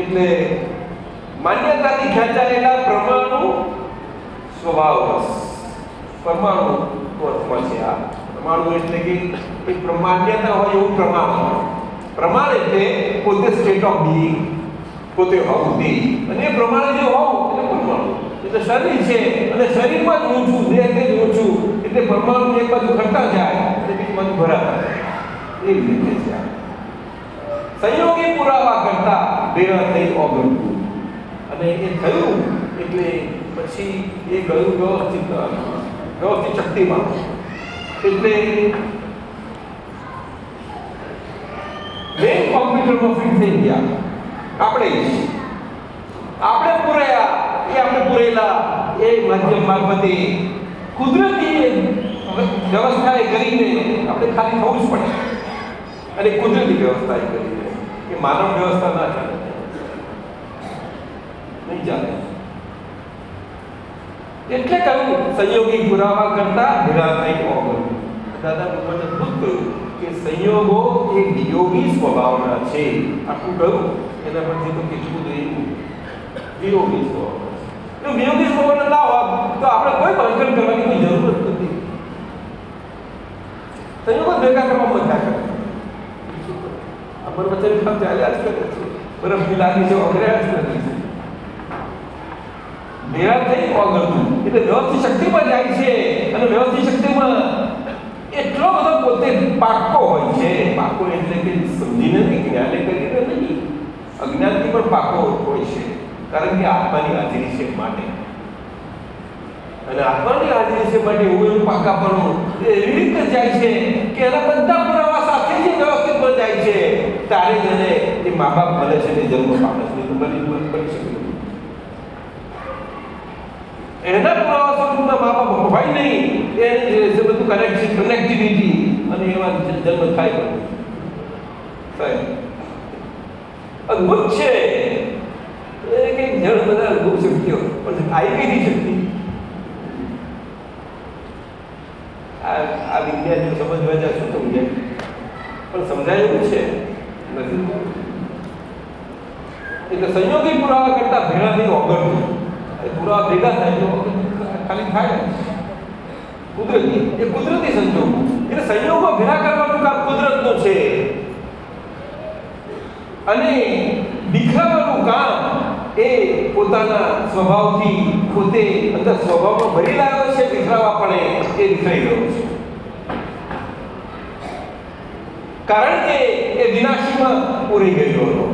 એટલે માન્યતાથી ખેંચાયેલા પરમાણુ સ્વભાવ પરમાણુ અર્થમાં છે આ પરમાણુ એટલે કે એક માન્યતા હોય એવું પ્રમાણ. પ્રમાણ એટલે પોતે સ્ટેટ ઓફ બીઈંગ, પોતે હોવું તે, અને એ પ્રમાણે જે હોવું એટલે પરમાણુ. એટલે શરીર છે અને શરીરમાં જ હું છું, દેહ તે જ હું છું, એટલે પરમાણુ એક બાજુ ઘટતા જાય અને બીજી બાજુ ભરાતા જાય. એ રીતે છે સંયોગી પુરાવા કરતા ભેગા થઈ ઓગળવું. અને એ થયું એટલે પછી એ ગયું વ્યવસ્થિત શક્તિમાં. એટલે મેઇન કોમ્પ્યુટરમાં ફિટ થઈ ગયા. આપણે પૂરેલા એ માધ્યમ મારફતે કુદરતી વ્યવસ્થાએ કરીને આપણે ખાલી થવું જ પડે. અને કુદરતી વ્યવસ્થાએ કરીને કે માનવ વ્યવસ્થા ના ચાલે, નહીં ચાલે. એટલે કહ્યું સંયોગી પુરાવા કરતા ભેગા થઈ ઓગળવું. દાદા ભગવાને ખુદ કહ્યું કે સંયોગો એ વિયોગી સ્વભાવના છે. આખું કહ્યું એના પરથી તો કેટલું બધું વિયોગી સ્વભાવ. જો વિયોગી સ્વભાવ ના હોત તો આપણે કોઈ બંધન કરવાની કોઈ જરૂર જ નથી. સંયોગો ભેગા કરવામાં મજા કરે. અમારું વચ્ચે કામ ચાલ્યા જ કરે છે. બરફની લાગી છે ઓગળ્યા જ કરે છે. ભેગા થઈ ઓગળવું એટલે વ્યવસ્થિત શક્તિમાં જાય છે. અને વ્યવસ્થિત શક્તિમાં એટલો બધો પોતે પાક્કો હોય છે. પાક્કો એટલે કે સમજીને નહીં, જ્ઞાને કરીને નહીં, અજ્ઞાનથી પણ પાક્કો હોય છે. કારણ કે આત્માની હાજરી છે માટે. અને આત્માની હાજરી છે માટે હું એવું પાક્કાપણું એવી રીતે જાય છે કે એના બધા પુરાવા સાથે જ વ્યવસ્થિત પણ જાય છે. ત્યારે જ એને એ મા બાપ મળે છે, એ જન્મ પામે છે. તો બની શકે એના પુરાવા સ્વરૂપના મા બાપ હોય નહીં. એ બધું કનેક્ટિવિટી અને એવા જન્મ થાય પણ અદભુત છે. એ કંઈક જણ બધા અદભુત શક્તિઓ પણ આવી કઈ શક્તિ આ વિજ્ઞાનને સમજવા જાય શું સમજાય પણ સમજાય એવું છે નથી. એટલે સંયોગી પુરાવા કરતા ભેગા થઈ ઓગળવું. પુરાવા ભેગા થાય તો ખાલી થાય કુદરતી. એ કુદરતી સંજોગો એટલે સંયોગો ભેગા કરવાનું કામ કુદરતનું છે. અને દીખરાવાનું કામ એ પોતાના સ્વભાવથી પોતે અંદર સ્વભાવમાં ભરી લાવ્યો છે. દીખરાવા પણ એ દીખરાઈ ગયો છે. કારણ કે એ વિનાશીમાં પૂરી ગયેલો હતો.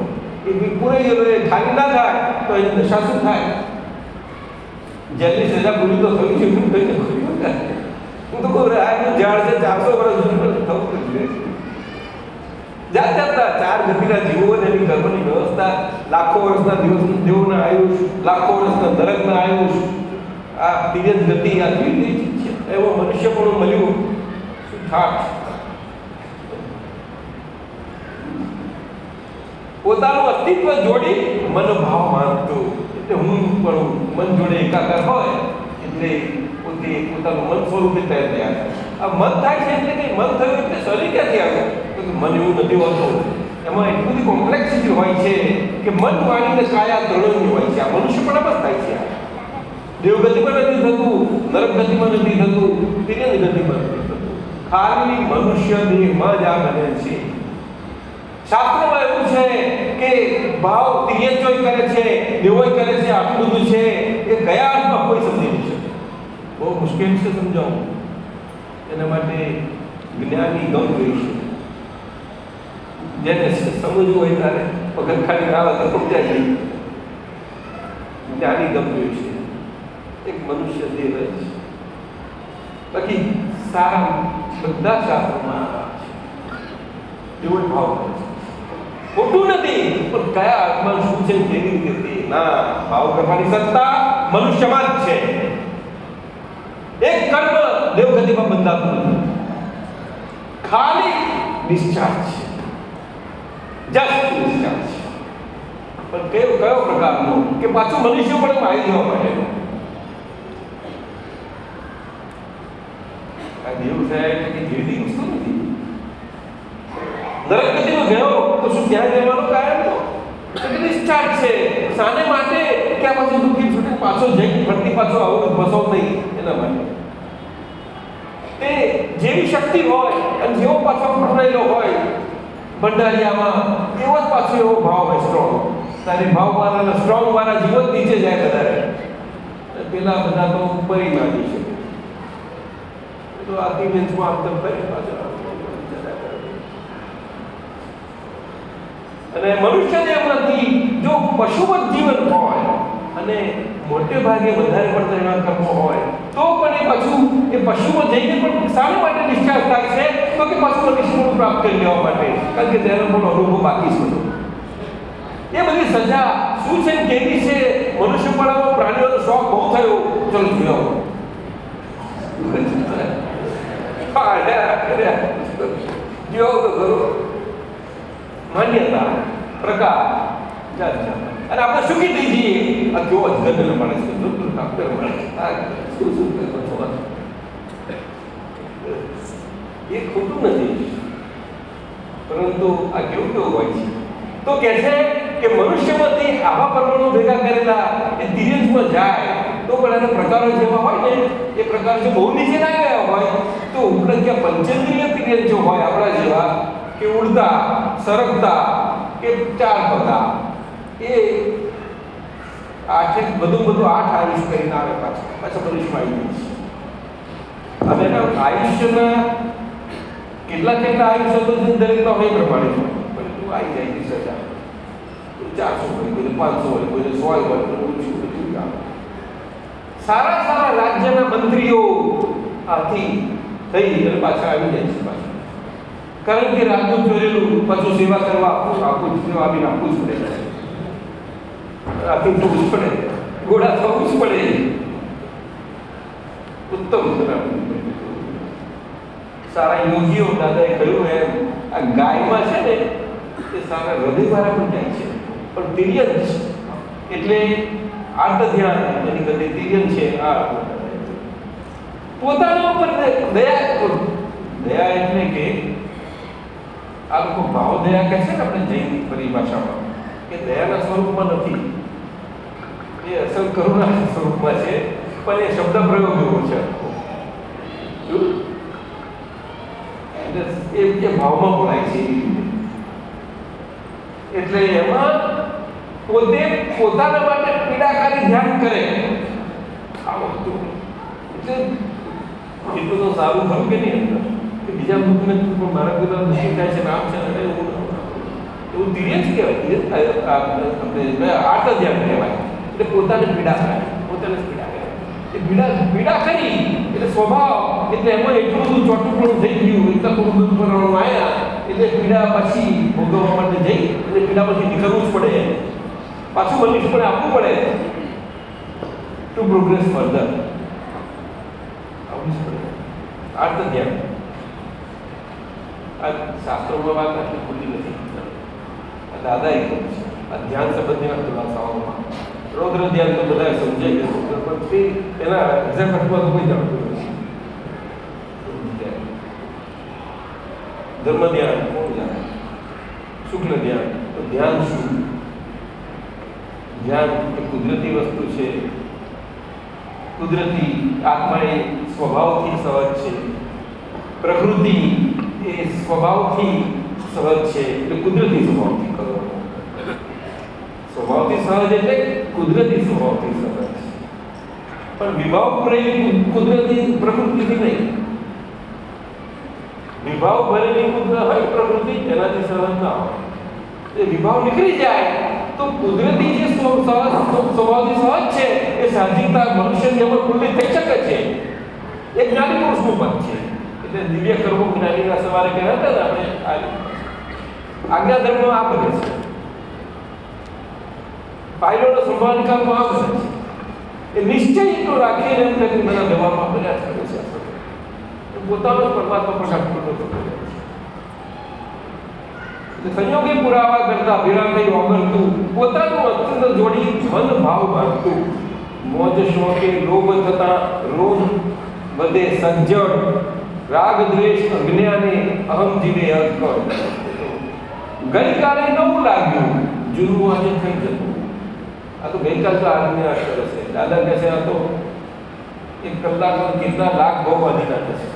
એ પૂરી ગયેલો એ ખાલી ના થાય તો એની દશા શું થાય? જેલની સજા પૂરી તો થયું છે. હું તો કહું આજનું ઝાડ છે 400 વર્ષ જૂનું થવું જોઈએ. જાત જાતના 4 ગતિના જીવો એની કર્મની વ્યવસ્થા, લાખો વર્ષના દેવોના આયુષ, લાખો વર્ષના નરકના આયુષ, આ તિર્યક ગતિ આ કેવી છે. એવો મનુષ્ય પણ મળ્યું શું થાક. પોતાનું અસ્તિત્વ જોડી મનોભાવ માનતું. એટલે હું પણ મન જોડે એકાકાર હોય એટલે પોતે પોતાનું મન સ્વરૂપે તૈયાર થયા. આ મન થાય છે એટલે કે મન થયું એટલે શરીર ક્યાંથી આવ્યું? તો મન એવું નથી હોતું. એમાં એટલી બધી કોમ્પ્લેક્સિટી હોય છે કે મન વાણીને કાયા ત્રણેયની હોય છે. આ મનુષ્યપણામાં જ થાય છે. દેવગતિમાં નથી થતું, નરક ગતિમાં નથી થતું, તિર્યક ગતિમાં નથી થતું. ખાલી મનુષ્ય દેહમાં જ આ બને છે. શાસ્ત્રોમાં એવું છે કે ભાવ તિર્યકોય કરે છે, દેવોય કરે છે. આટલું બધું છે એ કયા અર્થમાં કોઈ સમજી નહીં શકે. બહુ મુશ્કેલ છે સમજાવવું. એના માટે જ્ઞાની ગમ ગઈ છે. જેને સમજવું હોય ત્યારે પગત ખાલી આવે તો સમજાય નહીં. જ્ઞાની ગમ ગઈ છે. એક મનુષ્ય દેહ છે. બાકી સારા બધા શાસ્ત્રોમાં એવો ભાવ કરે છે. ખોટું નથી પણ કયા આત્મા શું છે કેવી રીતે ના ભાવ કરવાની સત્તા મનુષ્યમાં જ છે. એક કર્મ દેવગતિમાં બંધાતું નથી. ખાલી ડિસ્ચાર્જ છે, જસ્ટ ડિસ્ચાર્જ. પણ કયો પ્રકારનો કે પાછું મનુષ્ય પણ આવી જવા માટે આ દેવ સાહેબ કે જેવી વસ્તુ નથી. નરક ગતિમાં ગયો તો શું ત્યાં જવાનો કાયમ તો ડિસ્ચાર્જ છે. શાને માટે? ત્યાં પાછું દુઃખી છૂટે પાછો જઈને ફરતી પાછો આવું બસાવ નહીં એના માટે તે જેવી શક્તિ હોય અને જેવો પાછો પકડાયેલો હોય ભંડારિયામાં એવો જ પાછો એવો ભાવ હોય સ્ટ્રોંગ. તારી ભાવ વાળા સ્ટ્રોંગ વાળા જીવન નીચે જાય વધારે, પેલા બધા તો ઉપરીમાં જઈ શકે. તો આથી બેન્ચમાં અંતર થઈ પાછળ અને મનુષ્યને એમાંથી જો પશુવત જીવન હોય અને મોટે ભાગે વધારે પડતા એવા કર્મો હોય તો પણ એ પાછું એ પશુમાં જઈને પણ શાના માટે ડિસ્ચાર્જ થાય છે? તો કે પાછું મનુષ્યનું પ્રાપ્ત કરી લેવા માટે, કારણ કે તેનો પણ અનુભવ બાકી છે. એ બધી સજા શું છે કેવી છે? મનુષ્યપણામાં પ્રાણીઓનો શોખ બહુ થયો, ચલો જોયો જો તો ખરો માન્યતા પ્રકાર જાત જાત અને આપણે સુખી થઈ જઈએ. આ કેવો અજગરનો માણસ છે, ડોક્ટર માણસ આ શું શું કરતો છો? એ ખોટું નથી, પરંતુ આ કેવું કેવું હોય છે? તો કહે છે કે મનુષ્યમાંથી આવા પરમાણુ ભેગા કરેલા એ તિર્યંશમાં જાય તો પણ એના પ્રકારો જેવા હોય ને એ પ્રકાર જો બહુ નીચે ના ગયા હોય તો ઉપરાંત ક્યાં પંચેન્દ્રિય તિર્યંશો હોય આપણા જેવા કે ઉડતા સરકતા કે ચાર પગા એ આઠ બધું 8 આયુષ કરીને આવે પાછા મનુષ્યમાં આવી જાય. હવે એના આયુષ્યના કેટલા આયુષ્ય તો દરેકમાં હોય પ્રમાણે પણ આવી જાય છે સજા. 400 હોય, કોઈ 500 હોય, કોઈ 100 હોય, કોઈ ઓછું બધું. સારા સારા રાજ્યના મંત્રીઓ આથી થઈ અને પાછા આવી જાય છે પાછા, કારણ કે રાજનું ચોરેલું પાછું સેવા કરવા આપવું સેવા આપીને આપવું જ પડે, આથી થવું જ પડે, ગોળા થવું જ પડે. ઉત્તમ સારા યોગીઓ દાદાએ કહ્યું એમ આ ગાયમાં છે ને એ સારા હૃદયવાળા પણ જાય છે, પણ તિર્યંશ એટલે આર્ત ધ્યાન એની ગતિ તિર્યંશ છે. આ પોતાના ઉપર દયા એટલે કે આ લોકો ભાવ દયા કહે છે ને આપણે જૈન પરિભાષામાં કે દયાના સ્વરૂપમાં નથી, એ અસલ કરુણાના સ્વરૂપમાં છે, પણ એ શબ્દ પ્રયોગ એવો છે. એ ભાવમાં બોલાય છે. એટલે એમાં પોતે પોતાના માટે પીડાકારી ધ્યાન કરે. આ વસ્તુ એટલે એટલું તો સારું ખરું કે નહીં કે બીજા દુઃખને પણ મારા બધા દુઃખી થાય છે, નામ છે એવું તિર્યંશ કહેવાય, આપણે આર્ત ધ્યાન કહેવાય. એટલે પોતાને પીડા થાય, પોતાને પીડા કરે. એ પીડા કરી એટલે સ્વભાવ એટલે એમાં એટલું બધું ચોટુપણું થઈ ગયું, એટલા બધું દુઃખપણાનું આવ્યા એટલે પીડા પછી ભોગવવા માટે જઈ અને પીડામાંથી નીકળવું જ પડે, પાછું મનુષ્યપણે આપવું પડે ટુ પ્રોગ્રેસ ફર્ધર. આવવું જ પડે. આર્ત ધ્યાન આ શાસ્ત્રોમાં વાત આટલી ખુલ્લી નથી, દાદાએ કહ્યું છે આ ધ્યાન સંબંધીના ખુલાસાઓમાં. રૌદ્ર ધ્યાન તો બધા સમજાઈ ગયું, પણ તે એના એક્ઝેક્ટ અર્થમાં તો કોઈ જાણતું નથી. ધર્મ ધ્યાન કોણ જાણે? શુક્લ ધ્યાન. તો ધ્યાન શું? ધ્યાન એ કુદરતી વસ્તુ છે. કુદરતી આત્મા એ સ્વભાવથી સહજ છે, પ્રકૃતિ એ સ્વભાવથી સહજ છે, એટલે કુદરતી સ્વભાવથી કરો. સ્વભાવથી સહજ એટલે કુદરતી સ્વભાવથી સહજ, પણ વિભાવ ભરેલી કુદરતી પ્રકૃતિથી નહીં. વિભાવ ભરેલી કુદરત હોય પ્રકૃતિ એનાથી સહજ ના હોય. એ વિભાવ નીકળી જાય તો કુદરતી જે સ્વભાવથી સહજ છે એ સાહજિકતા મનુષ્ય જેમાં ખુલ્લી થઈ શકે છે. એ જ્ઞાની પુરુષનું પદ છે. એટલે દિવ્ય કર્મો જ્ઞાનીના સવારે કહેતા હતા ને આપણે આજ્ઞા ધર્મમાં આ બને છે, ફાઇલોનો સંભાળ નિકાલમાં આ બને છે. એ નિશ્ચય એટલો રાખીને એમ કરીને બધા વ્યવહારમાં બન્યા જ કરે છે. પોતાનો પરમાત્મા પ્રકાશ કરતો સંયોગી પુરાવા કરતા ભેળા થઈ ઓગળતું, પોતાનું અસ્તિત્વ જોડી મન ભાવ બાંધતું, મોજ શોકે લોભ થતા રોગ વધે સંજળ, રાગ દ્વેષ અજ્ઞાને અહમ જીવે અર્થ. ગઈકાલે નવું લાગ્યું, જૂનું આજે થઈ જતું. આ તો ગઈકાલ તો આદમી આ કરે છે. દાદા કહે છે આ તો 1 કલાકમાં કેટલા લાખ ભાવ બાંધી નાખે છે.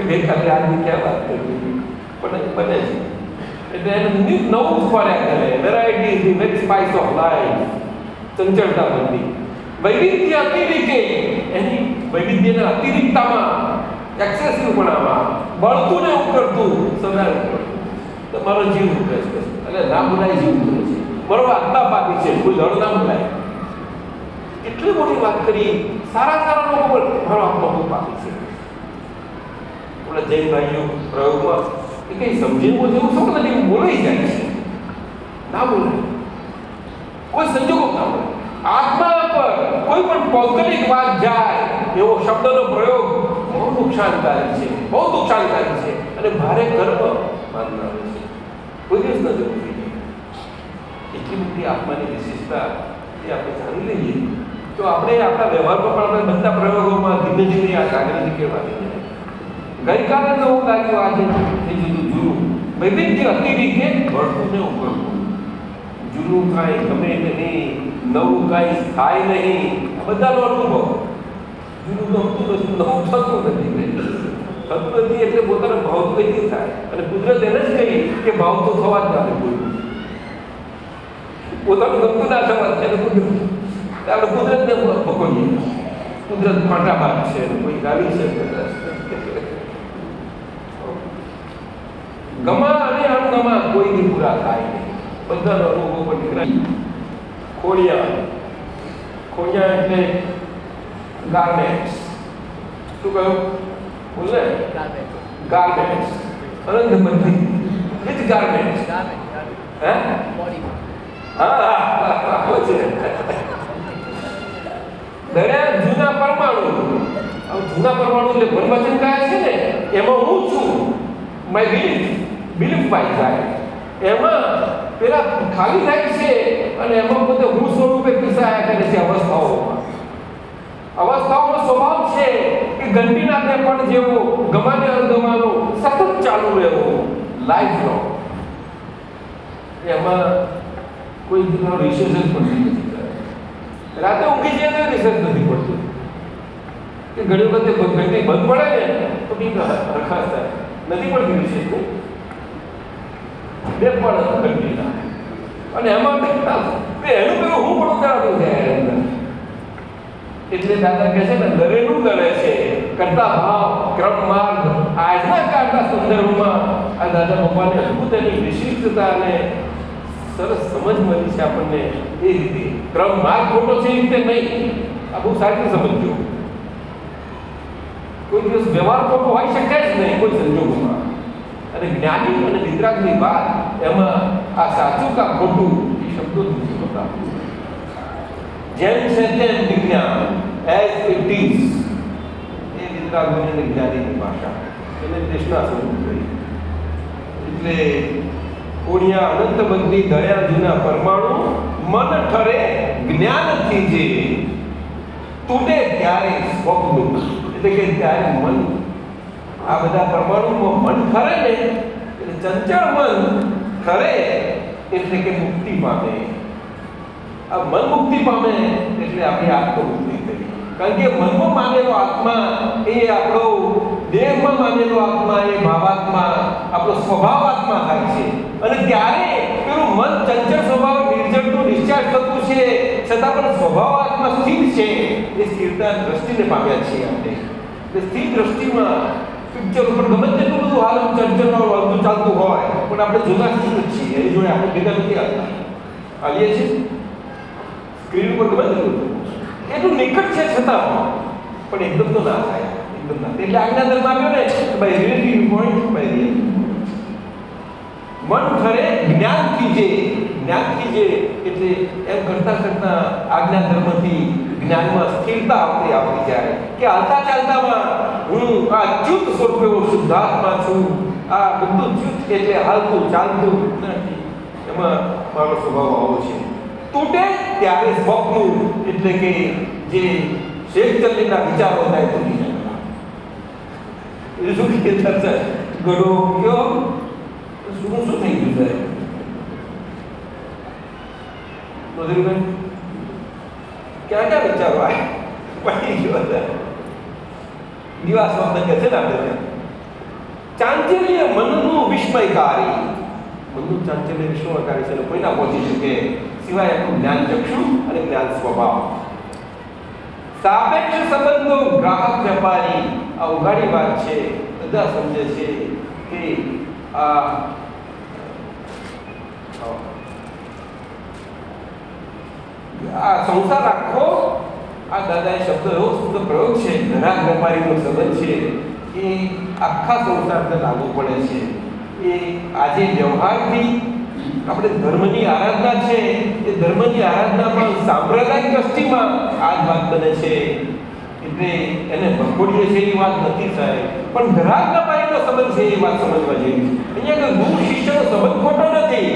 ગઈકાલે આદમી ક્યાં વાત કરી પણ બને છે. એટલે એનું નવું જ ફર્યા કરે. Variety is the very spice of life. ચંચળતા બનતી વૈવિધ્ય અતિરિક્તે એની વૈવિધ્યના અતિરિક્તામાં એક્સેસિવપણામાં બળતું ને ઉકળતું સદા તમારો જીવ ઉકળે છે. એટલે ના બોલાય જીવ ઉકળે છે. બરોબર આત્મા પાપી છે, કોઈ જળ ના બોલાય. કેટલી મોટી વાત કરી. સારા લોકો પણ મારો આત્મા બહુ પાપી છે. ઓલા જૈન ભાઈઓ પ્રયોગમાં એ કઈ સમજીને જેવું શું નથી બોલાઈ જાય છે. ના બોલાય કોઈ સંજોગો ના બોલાય. આત્મા પર કોઈ પણ ભૌગોલિક વાત જાય એવો શબ્દનો પ્રયોગ બહુ નુકસાનકારી છે, બહુ નુકસાનકારી છે અને ભારે ગર્વ માનનારો છે. કોઈ દિવસ ન જવું જોઈએ. એટલી મોટી આત્માની વિશેષતા એ આપણે જાણી લઈએ તો આપણે આપણા વ્યવહારમાં પણ આપણે બધા પ્રયોગોમાં ધીમે ધીમે આ જાગૃતિ કહેવાની છે. ગઈકાલે તો એવું લાગ્યું આજે એ જૂનું વૈવિધ્ય અતિરિક્તે વળતું ને ઉકળતું. જૂનું કાંઈ ગમે નહીં, નવું કાંઈ થાય નહીં. આ બધાનો અનુભવ. જૂનું ગમતું નથી, નવું થતું નથી એટલે પોતાનો ભાવ કઈ થાય. અને કુદરત એને જ કહી કે ભાવ તો થવા જ ના કોઈ પોતાનું ગમતું ના થવા જ આપણે કુદરતને પકડીએ. કુદરત ફાટાબાદ છે, કોઈ ગાવી છે. ગમા અને અણગમા કોઈ બી પૂરા થાય નહીં. બધાનો અનુભવ પણ નીકળાય. ખોડિયા એટલે ગાર્મેન્ટ્સ. શું કહ્યું? બોલે ગાર્મેન્ટ્સ. અનંત બધી વિથ ગાર્મેન્ટ્સ. હે હા દરિયા જૂના પરમાણુ. જૂના પરમાણુ એટલે વનવચન કહે છે ને, એમાં હું છું. માય બિલીફ બાય થાય. એમાં પેલા ખાલી થાય છે અને એમાં પોતે હું સ્વરૂપે પીસાયા કરે છે. અવસ્થાઓનો સ્વભાવ છે કે ઘંટીના તે પણ જેવો ગમાને અણગમાનો સતત ચાલુ રહેવો લાઈફ નો. એમાં કોઈ દીકરો રિસર્ચ પણ નથી કરે. રાતે ઊંઘી જાય તો રિસર્ચ નથી પડતું કે ઘણી વખતે ઘંટી બંધ પડે ને તો કંઈક હરખાશ થાય. નથી પડતી રિસર્ચ બે પણ ઘંટીના અને એમાં એનું પેલું હું પણ કરાતું જાય અંદર. એટલે દાદા કહે છે ને દરેનું દરે છે કરતા ભાવ ક્રમ માર્ગ. આજના કાળના સંદર્ભમાં આ દાદા ભગવાનની અદ્ભુત એની વિશિષ્ટતા અને સરસ સમજ મળી છે આપણને. એ રીતે ક્રમ માર્ગ ખોટો છે એ રીતે નહીં. આ બહુ સારી સમજજો. કોઈ દિવસ વ્યવહાર ખોટો હોઈ શકે જ નહીં કોઈ સંજોગોમાં. અને જ્ઞાની અને વિતરાગની વાત એમાં આ સાચું કા ખોટું એ શબ્દો જ નથી હોતા. જેમ છે તેમ વિજ્ઞાન એઝ ઇટ ઇઝ. એ વિતરાગોની અને જ્ઞાનીની ભાષા. એને કૃષ્ણા સ્વરૂપ કહી. એટલે કોણિયા અનંત બધી દયા જૂના પરમાણુ મન ઠરે જ્ઞાનથી જે તૂટે ત્યારે સ્વપ્ન. એટલે કે ત્યારે મન આ બધા પરમાણુમાં મન ખરે ને એટલે ચંચળ મન ખરે એટલે કે મુક્તિ પામે. આ મન મુક્તિ પામે એટલે આપણી આત્મ મુક્તિ થઈ. કારણ કે મનમાં માનેલો આત્મા એ આપણો દેહમાં માનેલો આત્મા એ ભાવાત્મા આપણો સ્વભાવ આત્મા થાય છે. અને ત્યારે પેલું મન ચંચળ સ્વભાવ નિર્જળનું ડિસ્ચાર્જ થતું છે છતાં પણ સ્વભાવ આત્મા સ્થિર છે. એ સ્થિરતા દ્રષ્ટિને પામ્યા છીએ આપણે. સ્થિર દ્રષ્ટિમાં પિક્ચર ઉપર ગમે તેટલું બધું હાલ ચંચળ હલતું ચાલતું હોય પણ આપણે જોતા સ્થિર છીએ. એની જોડે આપણે ભેગા નથી આવતા. આવીએ છીએ સ્ક્રીન ઉપર ગમે તેટલું એટલું નિકટ છે છતાં પણ એકદમ તો ના થાય. એકદમ ના. એટલે આજ્ઞા ધર્મ આવ્યો ને by relative point by real. મન ખરે જ્ઞાનથી જે એટલે એમ કરતા કરતા આજ્ઞા ધર્મથી જ્ઞાનમાં સ્થિરતા આવતી જાય કે હાલતા ચાલતામાં હું આ ચ્યુત સ્વરૂપે શુદ્ધાત્મા છું. આ બધું ચ્યુત એટલે હાલતું ચાલતું નથી. એમાં મારો સ્વભાવ આવો છે. તૂટે ત્યારે સ્વપ્ન એટલે કે જે શેખચંદીના વિચારો થાય તૂટી જાય. એ શું કે ચર્ચા ગળો કયો શું થઈ ગયું છે? નોંધ્યું ક્યાં ક્યાં વિચારો આવે પડી ગયો દિવા શબ્દ કે છે ને આપણે ચાંચલ્ય મનનું વિસ્મયકારી. મનનું ચાંચલ્ય વિસ્મયકારી છે ને કોઈ ના પહોંચી શકે સિવાય આપણું જ્ઞાન ચક્ષુ અને જ્ઞાન સ્વભાવ. સાપેક્ષ સંબંધો ગ્રાહક વેપારી આ ઉઘાડી વાત છે. બધા સમજે છે કે આ સંસાર આખો આ દાદાએ શબ્દ એવો શુદ્ધ પ્રયોગ છે ગ્રાહક વેપારીનો સંબંધ છે એ આખા સંસારને લાગુ પડે છે. એ આજે વ્યવહારથી આપણે ધર્મની આરાધના છે એ ધર્મની આરાધના પણ સાંપ્રદાયિક દ્રષ્ટિમાં આ જ વાત બને છે. એટલે એને ભખોડીએ છે એ વાત નથી થાય પણ ગ્રાહક વેપારીનો સંબંધ છે એ વાત સમજવા જેવી. અહીંયા ગુરુ શિષ્યનો સંબંધ ખોટો નથી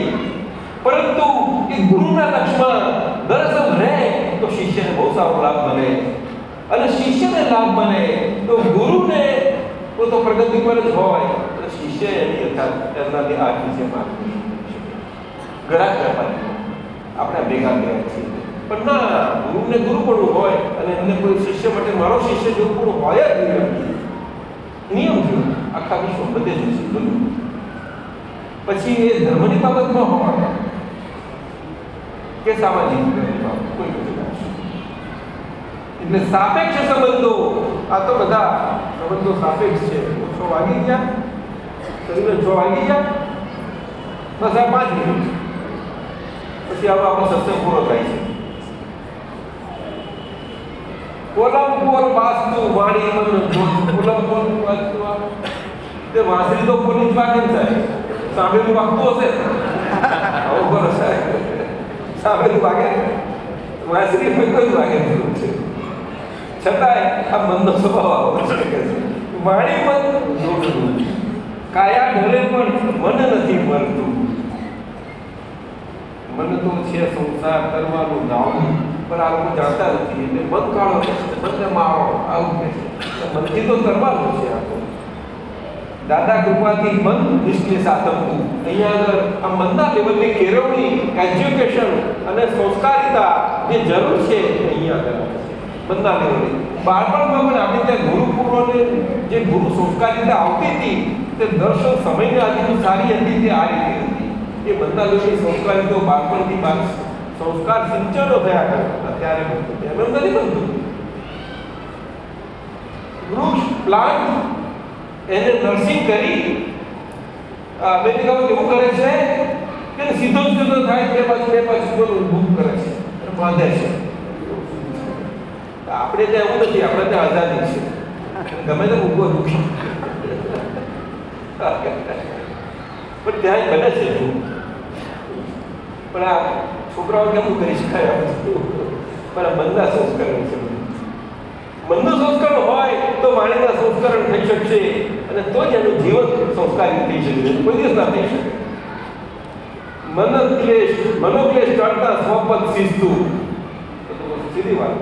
પરંતુ એ ગુરુના લક્ષમાં દરઅસલ રહે તો શિષ્યને બહુ સારો લાભ મળે અને શિષ્યને લાભ મળે તો ગુરુને તો પ્રગતિ પર જ હોય તો શિષ્ય એની એમનાથી આ વિશે માનવી ગ્રાહક વેપારી આપણે ભેગા ગયા છીએ પણ ના ગુરુને ગુરુ પણ હોય અને એમને કોઈ શિષ્ય માટે મારો શિષ્ય જેવું પણ હોય જ નિયમ થયો આખા વિશ્વ બધે જ છે બધું. પછી એ ધર્મની બાબતમાં હોય કે સામાજિક કોઈ એટલે સાપેક્ષ સંબંધો આ તો બધા સંબંધો સાપેક્ષ છે. 6 વાગી ગયા શરીરે 6 વાગી ગયા બસ આ 5 મિનિટ પછી આપણો સત્સંગ પૂરો થાય છે. કોલમપુર વાસ્તુ વાણી મન કોલમપુર વાસ્તુ તે વાંસળી તો પોલીસ વાગે થાય સાંભળેલું વાગતું હશે આવું કરો સાહેબ સાંભળેલું વાગે વાંસળી કોઈ વાગે છે છતાંય આ મનનો સ્વભાવ આવો છે વાણી મન જોડવું કાયા ઢોલે પણ મન નથી મળતું. મન તો છે સંસાર કરવાનું નામ પણ આ લોકો જાણતા નથી એટલે મન કાઢો મનને મારો આવું કહે છે. મનથી તો કરવાનું છે આ તો દાદા કૃપાથી મન નિષ્ક્રિય સાધકવું. અહીંયા આગળ આ મનના લેવલની કેળવણી એજ્યુકેશન અને સંસ્કારિતા જે જરૂર છે અહીંયા આગળ મનના લેવલે બાળપણમાં પણ આપણે ત્યાં ગુરુકુળોને જે ગુરુ સંસ્કારિતા આવતી હતી તે દર્શન સમયની આજુ સારી હતી તે આ રીતે હતી. એ મનના લેવલની સંસ્કારિતો બાળપણથી સંસ્કાર સિંચનો થયા કરે અત્યારે એમ નથી બનતું. વૃક્ષ પ્લાન્ટ એને નર્સિંગ કરી અમેરિકામાં કેવું કરે છે કે સીધો સીધો થાય બે પાછું ઊભું કરે છે અને બાંધે છે. આપણે ત્યાં એવું નથી આપણે ત્યાં આઝાદી છે ગમે તે ઊભો વૃક્ષ પણ ત્યાં બને છે પણ આ છોકરાઓ કેવું કરી શકાય પણ મનના સંસ્કરણ છે. મનનું સંસ્કરણ હોય તો વાણીના સંસ્કરણ થઈ શકશે અને તો જ એનું જીવન સંસ્કારી થઈ શકે કોઈ દિવસ ના થઈ શકે. મનોક્લેશ ટળતા સ્વપદ શીસ્તું સીધી વાત.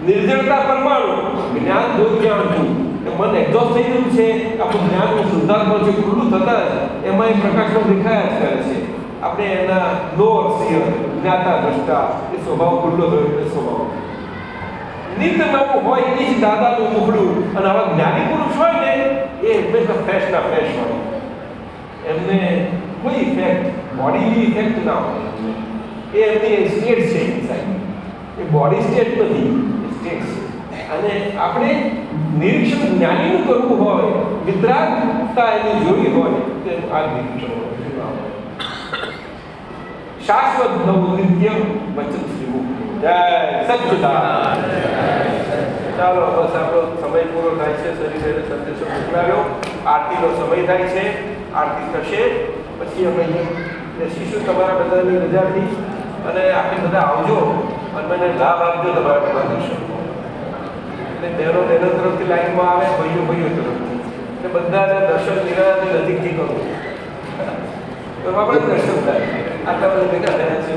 નિર્જળતા પરમાણુ જ્ઞાન જ્ઞાન મન એક્ઝોસ્ટ થઈ ગયું છે આપણું જ્ઞાનનું શુદ્ધાત્મા જે ખુલ્લું થતા જ એમાં એ પ્રકાશનો દેખાયા જ કરે છે. આપણે એના લોઅર સિયર જ્ઞાતા દ્રષ્ટા એ સ્વભાવ ખુલ્લો થયો એટલે સ્વભાવ નિત્ય નવું હોય એ જ દાદાનું મુખડું. અને આવા જ્ઞાની પુરુષ હોય ને એ હંમેશા ફ્રેશના ફ્રેશ હોય. એમને કોઈ ઇફેક્ટ બોડીની ઇફેક્ટ ના હોય. એ એમની સ્ટેટ છે ઇનસાઇડ. એ બોડી સ્ટેટ નથી સ્ટેટ છે. અને આપણે નિરીક્ષણ જ્ઞાનીનું કરવું હોય વિતરાગતા એની જોઈ હોય તો આ નિરીક્ષણ હોય. શાશ્વત નવું નિત્ય વચન શ્રી જય સચ્ચિદાનંદ. ચાલો બસ આપણો સમય પૂરો થાય છે. શરીરે સંદેશો મોકલાવ્યો. આરતીનો સમય થાય છે. આરતી થશે પછી અમે શીશું તમારા બધાની રજાથી અને આપણે બધા આવજો અને મને લાભ આપજો તમારા બધા દર્શન. એટલે બહેનો બહેનો તરફથી લાઈનમાં આવે ભાઈઓ તરફથી એટલે બધાને દર્શન નિરાની નજીકથી કરું તો આપણે દર્શન થાય. આટલા બધા ભેગા થયા છે.